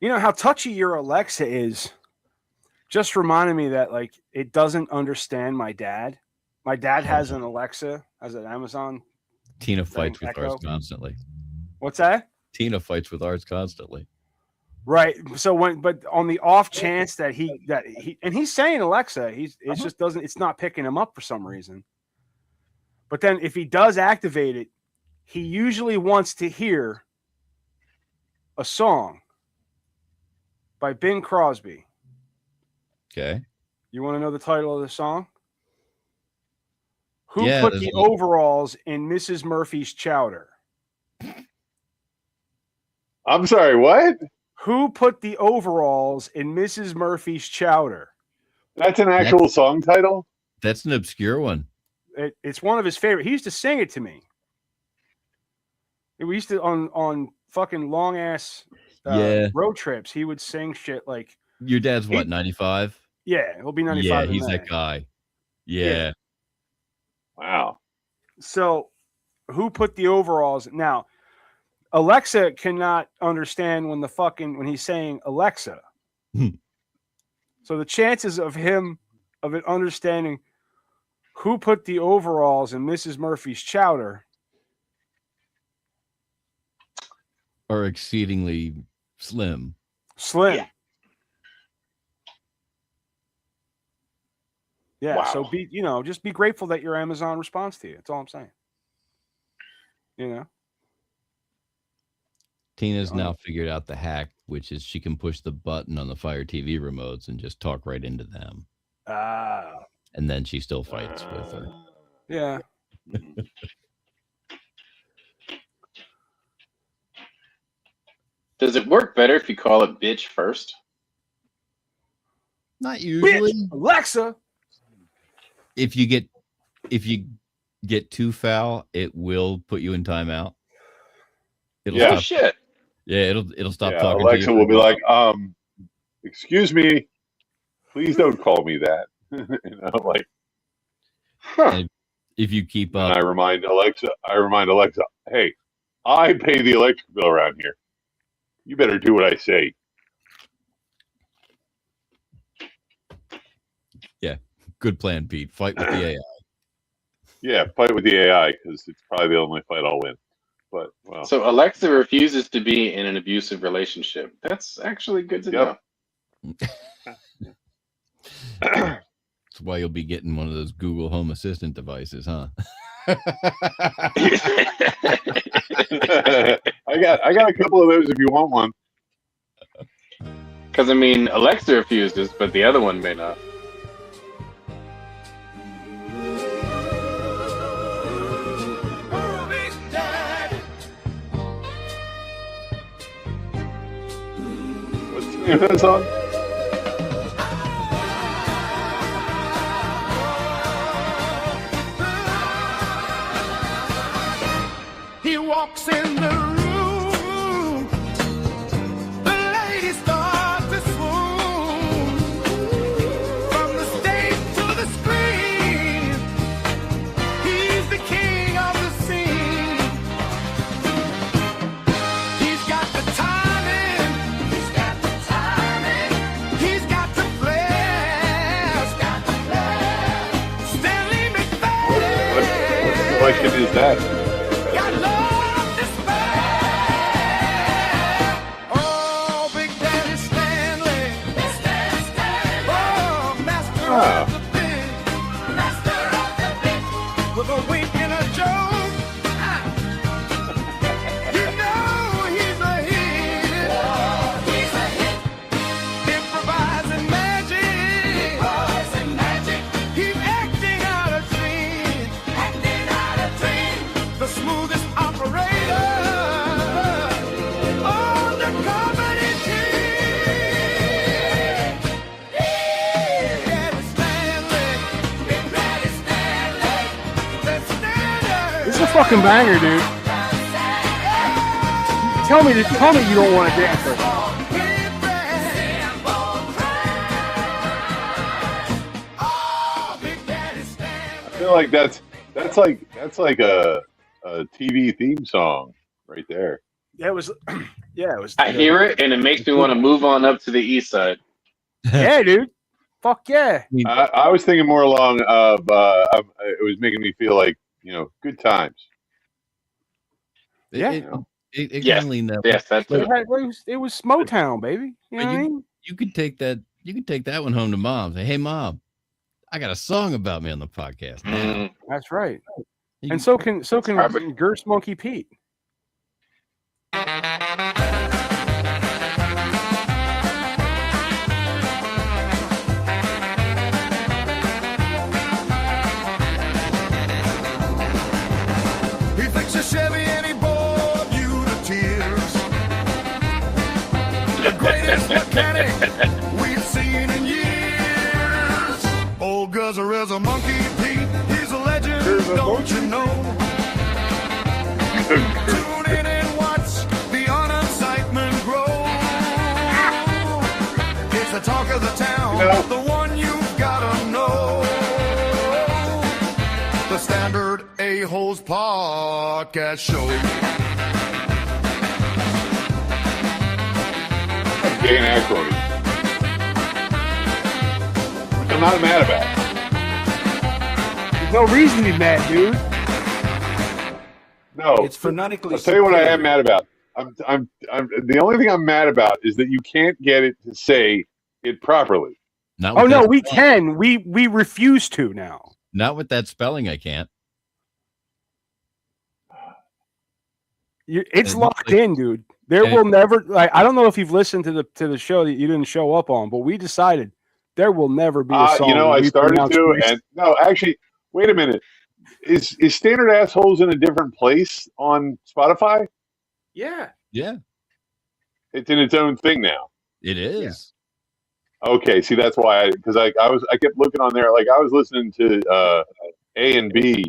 you know how touchy your Alexa is. Just reminded me that like it doesn't understand my dad. My dad has an Alexa, has an Amazon. Tina fights with Echo. ours constantly. What's that? Tina fights with ours constantly. Right. So but on the off chance that he and he's saying Alexa, it just doesn't, it's not picking him up for some reason. But then if he does activate it, he usually wants to hear a song by Bing Crosby. Okay. You want to know the title of the song? Who Yeah, put there's the a lot. overalls in Mrs. Murphy's chowder? I'm sorry, what? Who put the overalls in Mrs. Murphy's chowder? That's an actual song title? That's an obscure one. It's one of his favorite. He used to sing it to me. We used to on fucking long ass road trips. He would sing shit like. Your dad's what, 95? Yeah, he'll be 95. Yeah, in he's May. that guy. Yeah. Wow. So, who put the overalls? Now, Alexa cannot understand when he's saying Alexa. So the chances of it understanding who put the overalls in Mrs. Murphy's chowder are exceedingly slim. Slim. Yeah. Wow. So just be grateful that your Amazon responds to you. That's all I'm saying. Tina's now figured out the hack, which is she can push the button on the Fire TV remotes and just talk right into them. And then she still fights with her. Yeah. Does it work better if you call it bitch first? Not usually. Bitch, Alexa. If you get too foul, it will put you in timeout. Yeah. Stop, shit. Yeah, it'll stop talking. Alexa to you will be like, excuse me, please don't call me that. Like, if you keep up. And I remind Alexa, hey, I pay the electric bill around here. You better do what I say. Yeah, good plan, Pete. Fight with the AI. Yeah, fight with the AI because it's probably the only fight I'll win. But well, So Alexa refuses to be in an abusive relationship. That's actually good to know. That's why you'll be getting one of those Google Home Assistant devices, huh? I got a couple of those if you want one. Because Alexa refuses, but the other one may not. What's the name of that song? He walks in the room, the ladies start to swoon. From the stage to the screen, he's the king of the scene. He's got the timing, he's got the timing, he's got the flair, Stanley McFadden. What selection is that? With a wink and a joke, you know he's a hit. He's a hit. Improvising magic. He's acting out a dream. The smoothest operator on the comedy team. Daddy Stanley. Big Daddy Stanley. This is a fucking banger, dude. Tell me you don't want to dance with it. I feel like that's like a TV theme song right there. Yeah, it was. Yeah, it was. I hear it, and it makes me want to move on up to the east side. Yeah, dude. Fuck yeah. I was thinking more along of it was making me feel like good times. Yeah. It Yes. can lean that way. Yes, that's It it. was Motown, baby. You know what I mean? You could take that. You could take that one home to mom. Say, hey, mom, I got a song about me on the podcast. Mm. That's right. You And so can Gerst Monkey Pete. He fixed a Chevy and he bored you to tears. The greatest mechanic we've seen in years. Old Guzzer is a monkey, Pete. He's a legend, don't you know? Tune in the talk of the town, the one you've gotta know. The Standard A-Holes Podcast Show. Dan Aykroyd. I'm not mad about it. There's no reason to be mad, dude. No, It's phonetically I'll tell you what I am superior. mad about. I'm the only thing I'm mad about is that you can't get it to say it properly. Not Oh with no, that we spelling. can. We refuse to now. Not with that spelling. I can't. It's And locked like- in, dude. There and- will never. Like, I don't know if you've listened to the show that you didn't show up on, but we decided there will never be a song. You know, where I we started pronounce to, racist. and no, actually, wait a minute. Is Standard Assholes in a different place on Spotify? Yeah. Yeah, It's in its own thing now. it is. Okay, see that's why because I kept looking on there like I was listening to A and B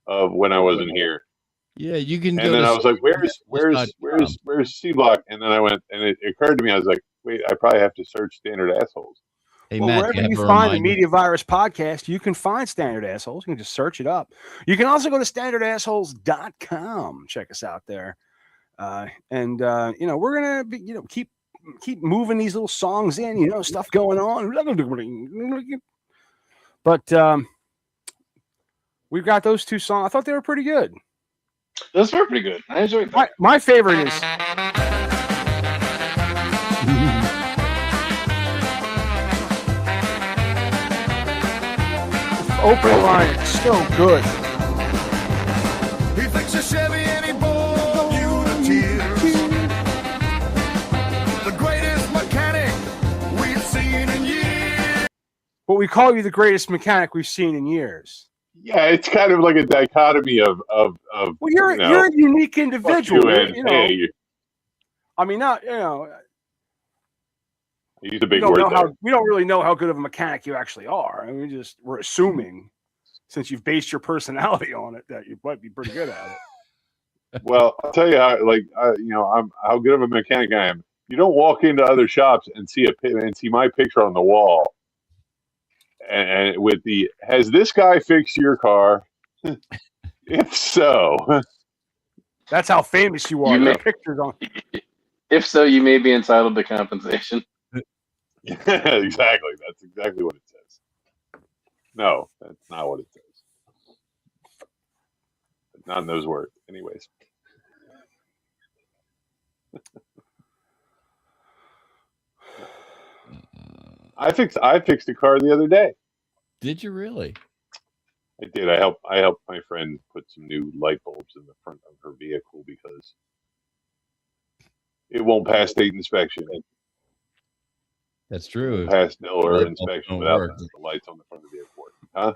of when I wasn't here, Yeah, you can. and go then to I was like, where's C Block? And then I went and it occurred to me I was like, wait, I probably have to search Standard Assholes. Hey, Well, Matt, wherever have you a find the reminder? Media Virus podcast, you can find Standard Assholes. You can just search it up. You can also go to standardassholes.com. Check us out there. And we're gonna be, keep moving these little songs in, stuff going on. But we've got those two songs. I thought they were pretty good. Those were pretty good. I enjoyed them. My favorite is opening line. It's so good. He fixed a Chevy and he bored you to tears. The greatest mechanic we've seen in years. But we call you the greatest mechanic we've seen in years. Yeah, it's kind of like a dichotomy of Well, you're a unique individual. you and hey, I mean, not use a big word there. we don't really know how good of a mechanic you actually are. I mean, we're assuming since you've based your personality on it that you might be pretty good at it. Well, I'll tell you how, I'm how good of a mechanic I am. You don't walk into other shops and see my picture on the wall, and with the "Has this guy fixed your car?" If so, That's how famous you are. You Your may- pictures on. If so, you may be entitled to compensation. exactly. That's exactly what it says. No, that's not what it says. Not in those words. Anyways. I fixed a car the other day. Did you really? I did. I helped my friend put some new light bulbs in the front of her vehicle because it won't pass state inspection. That's true. Pass Delaware Light bulbs inspection don't without work. the lights on the front of the vehicle. Huh?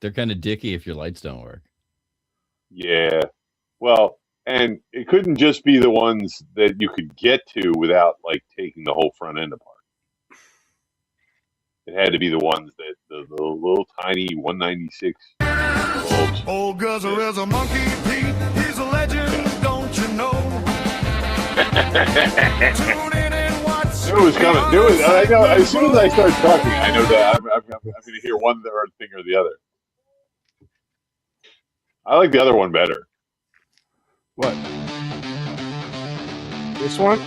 They're kind of dicky if your lights don't work. Yeah. Well, and it couldn't just be the ones that you could get to without like taking the whole front end apart. It had to be the ones that the little tiny 196 bulbs. Old Guzzler is a monkey, Pete. He's a legend, don't you know? Tune in and watch. Knew it was coming. I know. As soon as I start talking, I know that I'm going to hear one thing or the other. I like the other one better. What? This one?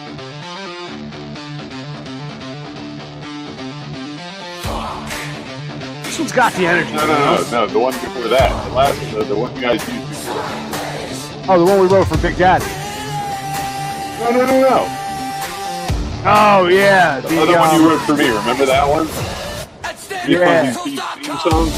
This one's got the energy. No. The one before that. The last one. The one you guys used before. Oh, the one we wrote for Big Daddy. No. Oh yeah, The other one you wrote for me. Remember that one? Yeah. Theme song.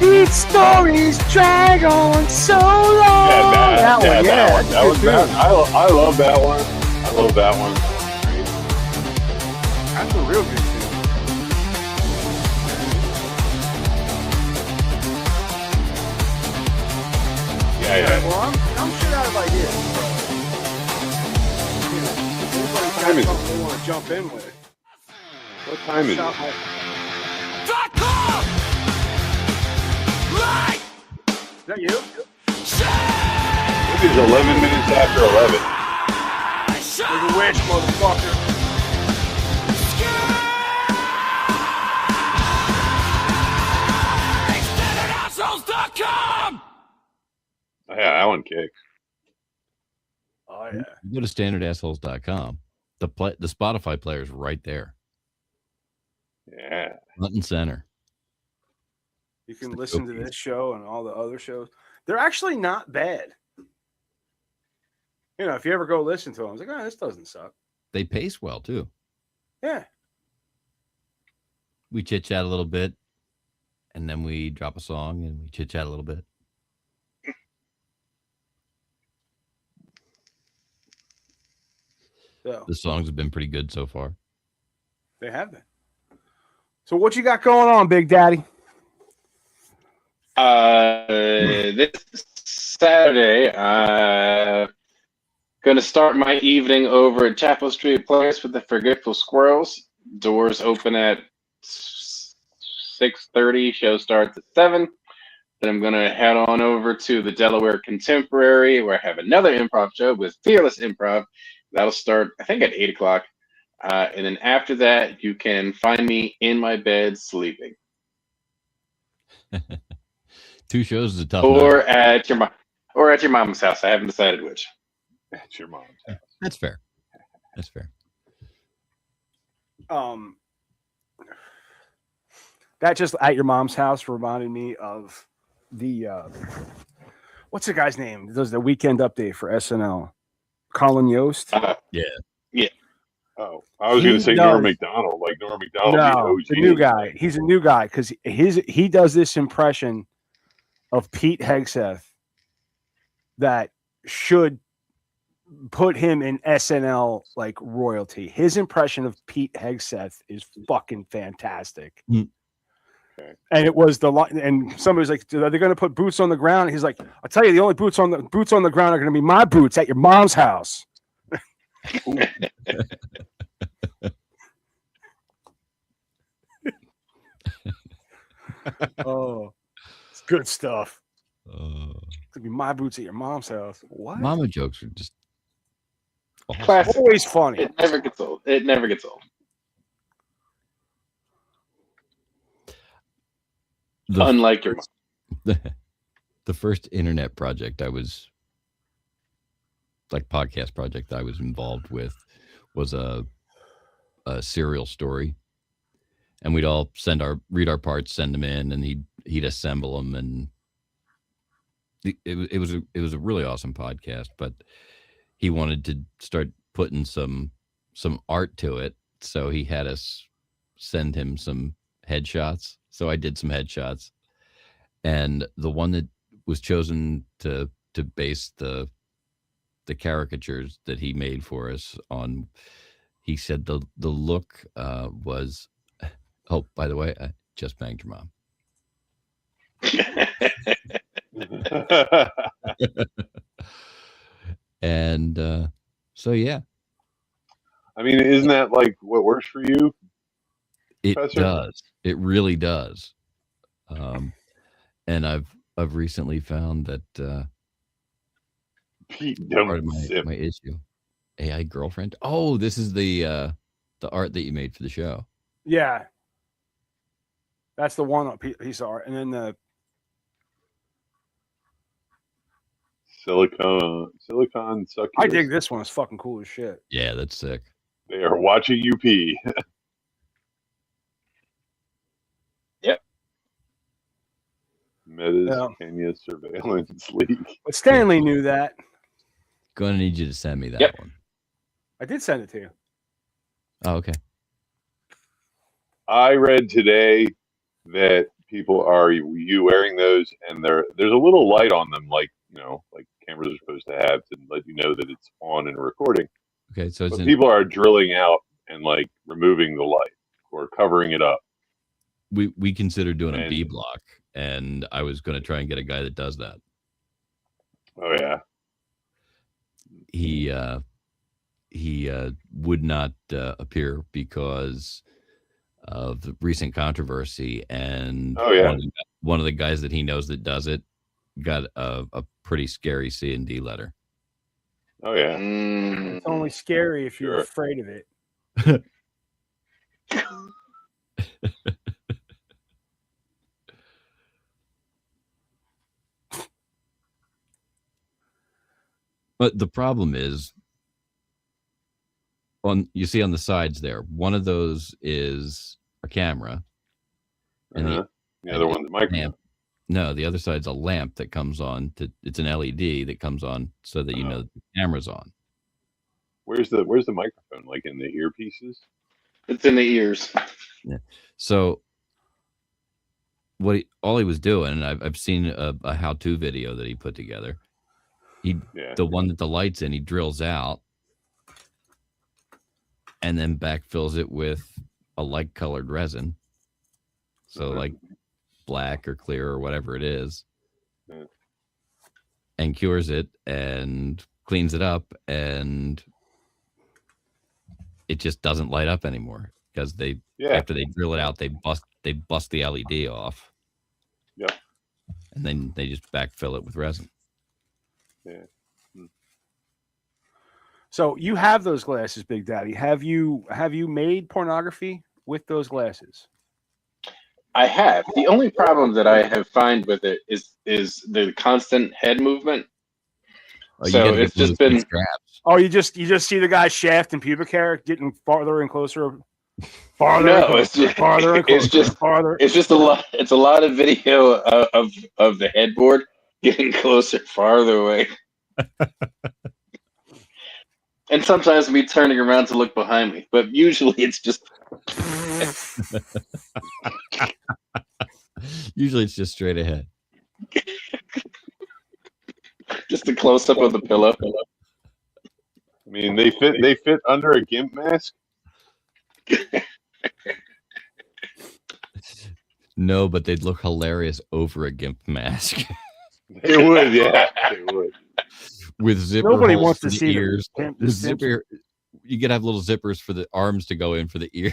These stories drag on so long. That one. That's That was good, bad. too. I love that one. I love that one. That's a real good tune. Yeah. Well, I'm shit out of ideas. What time is it? They want to jump in with. What time is it? Is that you? It is 11 minutes after 11. Make a wish, motherfucker. that one kicks. Oh yeah. You go to standardassholes.com. The Spotify player is right there. Yeah. Front and center. You can listen to this show and all the other shows. They're actually not bad. You know, if you ever go listen to them, it's like, oh, this doesn't suck. They pace well too. Yeah. We chit chat a little bit, and then we drop a song and we chit chat a little bit. So, The songs have been pretty good so far. they have been. So what you got going on, Big Daddy? This Saturday, gonna start my evening over at Chapel Street Place with the Forgetful Squirrels. Doors open at 6:30. Show starts at 7. Then I'm gonna head on over to the Delaware Contemporary, where I have another improv show with Fearless Improv. That'll start, I think, at 8 o'clock. And then after that, you can find me in my bed sleeping. 2 shows is a tough Or night. at your mom's house. I haven't decided which. At your mom's house. That's fair. That's fair. That just at your mom's house reminded me of the what's the guy's name? Does the weekend update for SNL? Colin Yost. Yeah. Oh, I was He going to say does- Norm Macdonald. Like Norm Macdonald. No, the new guy. He's a new guy because he does this impression of Pete Hegseth that should put him in SNL like royalty. His impression of Pete Hegseth is fucking fantastic. And it was the line, and somebody was like, "Are they going to put boots on the ground?" He's like, "I'll tell you, the only boots on the ground are going to be my boots at your mom's house." Oh, it's good stuff. It's gonna be my boots at your mom's house. What? Mama jokes are just Classic. Always funny. It never gets old. It never gets old. Unlike your mom. The first internet project I was podcast project I was involved with was a serial story, and we'd all read our parts, send them in, and he'd assemble them, and it was a really awesome podcast. But he wanted to start putting some art to it, so he had us send him some headshots. So I did some headshots, and the one that was chosen to base the caricatures that he made for us on, he said the look was, oh, by the way, I just banged your mom. And so yeah, I mean, isn't that like what works for you? it Professor? does. It really does. And I've recently found that Pete, part of my issue. AI girlfriend. Oh, this is the art that you made for the show. Yeah, that's the one piece of art, and then the Silicon succubus. I dig this one. It's fucking cool as shit. Yeah, that's sick. They are watching you pee. Yep. Meta's Yeah. Kenya Surveillance League. But Stanley knew that. Gonna need you to send me that one. I did send it to you. Oh, okay. I read today that people are you wearing those, and there's a little light on them, like like cameras are supposed to have to let you know that it's on and recording. Okay, so it's But people are drilling out and like removing the light or covering it up. we considered doing a And- B block, and I was going to try and get a guy that does that. Oh yeah. He would not appear because of the recent controversy, and Oh, yeah. one of the guys that he knows that does it got a pretty scary C&D letter. Oh yeah. It's only scary if you're Sure. afraid of it. But the problem is, you see on the sides there, one of those is a camera, and the other one's a microphone. Lamp. No, the other side's a lamp that comes on. It's an LED that comes on so that you know that the camera's on. Where's the microphone? Like in the earpieces? It's in the ears. Yeah. So all he was doing, and I've seen a how-to video that he put together. The one that the light's in, he drills out and then backfills it with a light-colored resin. So like black or clear or whatever it is, and cures it and cleans it up, and it just doesn't light up anymore because after they drill it out, they bust the LED off. Yeah. And then they just backfill it with resin. Yeah. So you have those glasses, Big Daddy. Have you made pornography with those glasses? I have. The only problem that I have found with it is the constant head movement. So it's just been. Oh, you just see the guy's shaft and pubic hair getting farther and closer. Farther It's just a lot. It's a lot of video of the headboard getting closer, farther away. And sometimes me turning around to look behind me, but usually it's just. Usually it's just straight ahead. Just a close up of the pillow. I mean, they fit under a GIMP mask. No, but they'd look hilarious over a GIMP mask. They would, yeah, they would. With zipper Nobody holes wants for to the see ears. the Zipper, you could have little zippers for the arms to go in for the ears.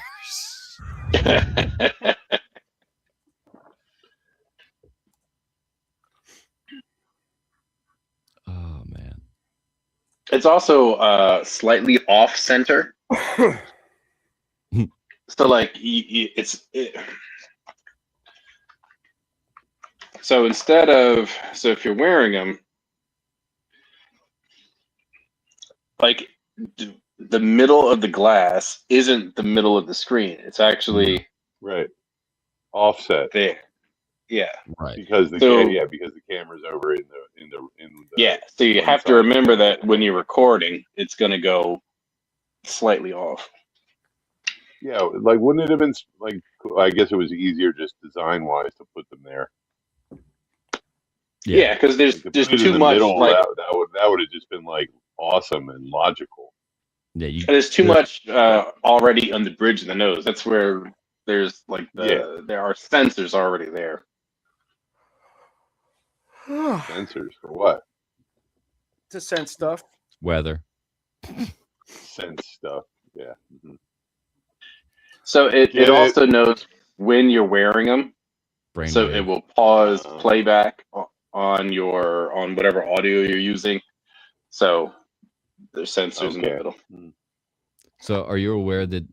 Oh man. It's also slightly off center. So like so if you're wearing them, like the middle of the glass isn't the middle of the screen. It's actually right offset there. Yeah. Right. Because the camera's over in the yeah. So you have to remember that when you're recording, it's going to go slightly off. Yeah, like wouldn't it have been like? I guess it was easier just design wise to put them there. Yeah, because there's too much. Like that would have just been like awesome and logical. Yeah, there's too much already on the bridge of the nose. That's where there's like there are sensors already there. Sensors for what? To sense stuff. Weather. Sense stuff. Yeah. Mm-hmm. So it also knows when you're wearing them. So it will pause playback on whatever audio you're using. So there's sensors in the middle. So are you aware that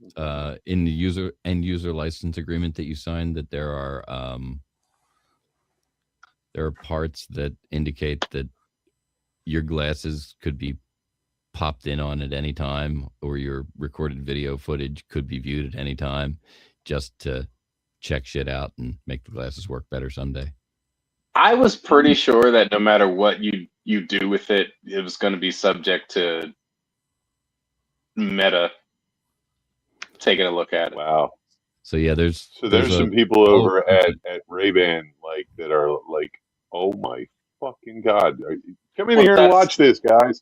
in the end user license agreement that you signed that there are parts that indicate that your glasses could be popped in on at any time, or your recorded video footage could be viewed at any time, just to check shit out and make the glasses work better someday? I was pretty sure that no matter what you do with it, it was going to be subject to Meta taking a look at it. Wow. So yeah, there's some people over at Ray-Ban like that are like, oh my fucking God, come in here and watch this, guys.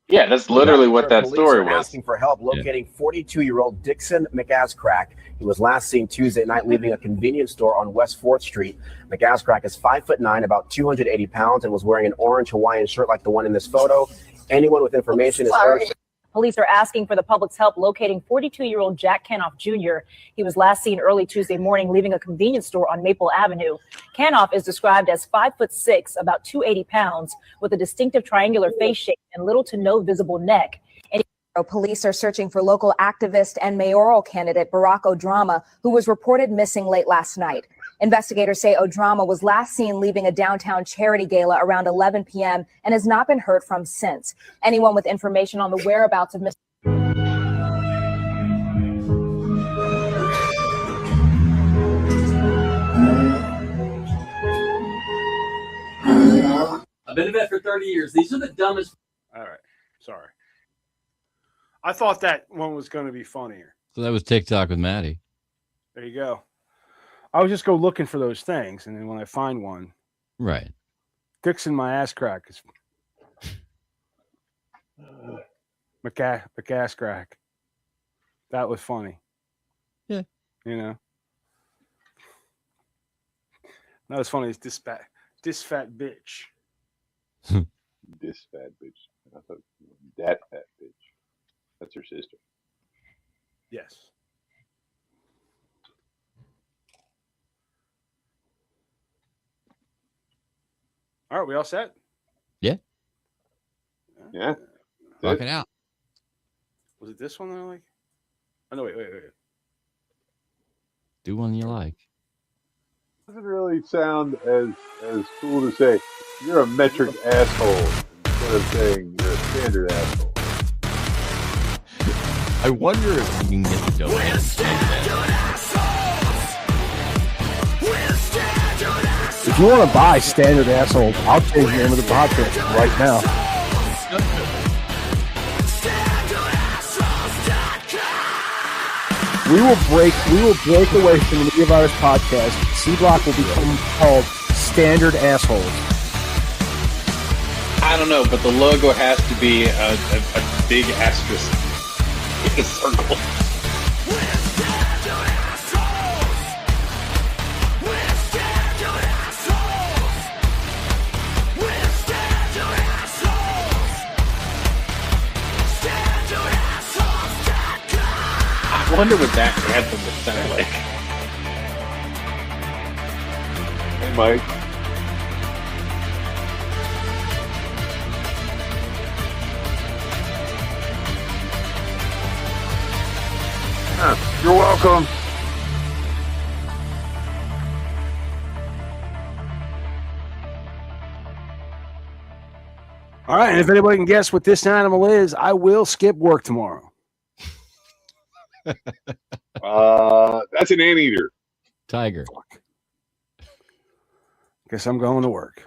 Yeah, that's literally what that Police story are was. asking for help locating 42-year-old Dixon McAscrack. He was last seen Tuesday night leaving a convenience store on West 4th Street. McAscrack is 5'9", about 280 pounds, and was wearing an orange Hawaiian shirt like the one in this photo. Anyone with information is urged. Police are asking for the public's help locating 42-year-old Jack Canoff Jr. He was last seen early Tuesday morning leaving a convenience store on Maple Avenue. Canoff is described as 5'6", about 280 pounds, with a distinctive triangular face shape and little to no visible neck. Police are searching for local activist and mayoral candidate Barack Odrama, who was reported missing late last night. Investigators say Odrama was last seen leaving a downtown charity gala around 11 p.m. and has not been heard from since. Anyone with information on the whereabouts of Mr. I've been a vet for 30 years. These are the dumbest. All right. Sorry. I thought that one was going to be funnier. So that was TikTok with Maddie. There you go. I would just go looking for those things, and then when I find one, Right. dicks in my ass crack is McAss crack. That was funny. Yeah. You know. Not as funny as this fat bitch. This fat bitch. I thought that fat bitch. That's her sister. Yes. All right, we all set? Yeah. Yeah. Rock it out. Was it this one that I like? Oh, no, wait. Do one you like. Doesn't really sound as cool to say you're a metric asshole instead of saying you're a standard asshole. I wonder if we can get the donate. If you want to buy Standard Asshole, I'll change the name of the podcast right now. We will break away from the Media Virus podcast. C Block will become called Standard Assholes. I don't know, but the logo has to be a big asterisk in a circle. I wonder what that anthem would sound like. Hey, Mike. You're welcome. All right, and if anybody can guess what this animal is, I will skip work tomorrow. That's an anteater. Tiger. Guess I'm going to work.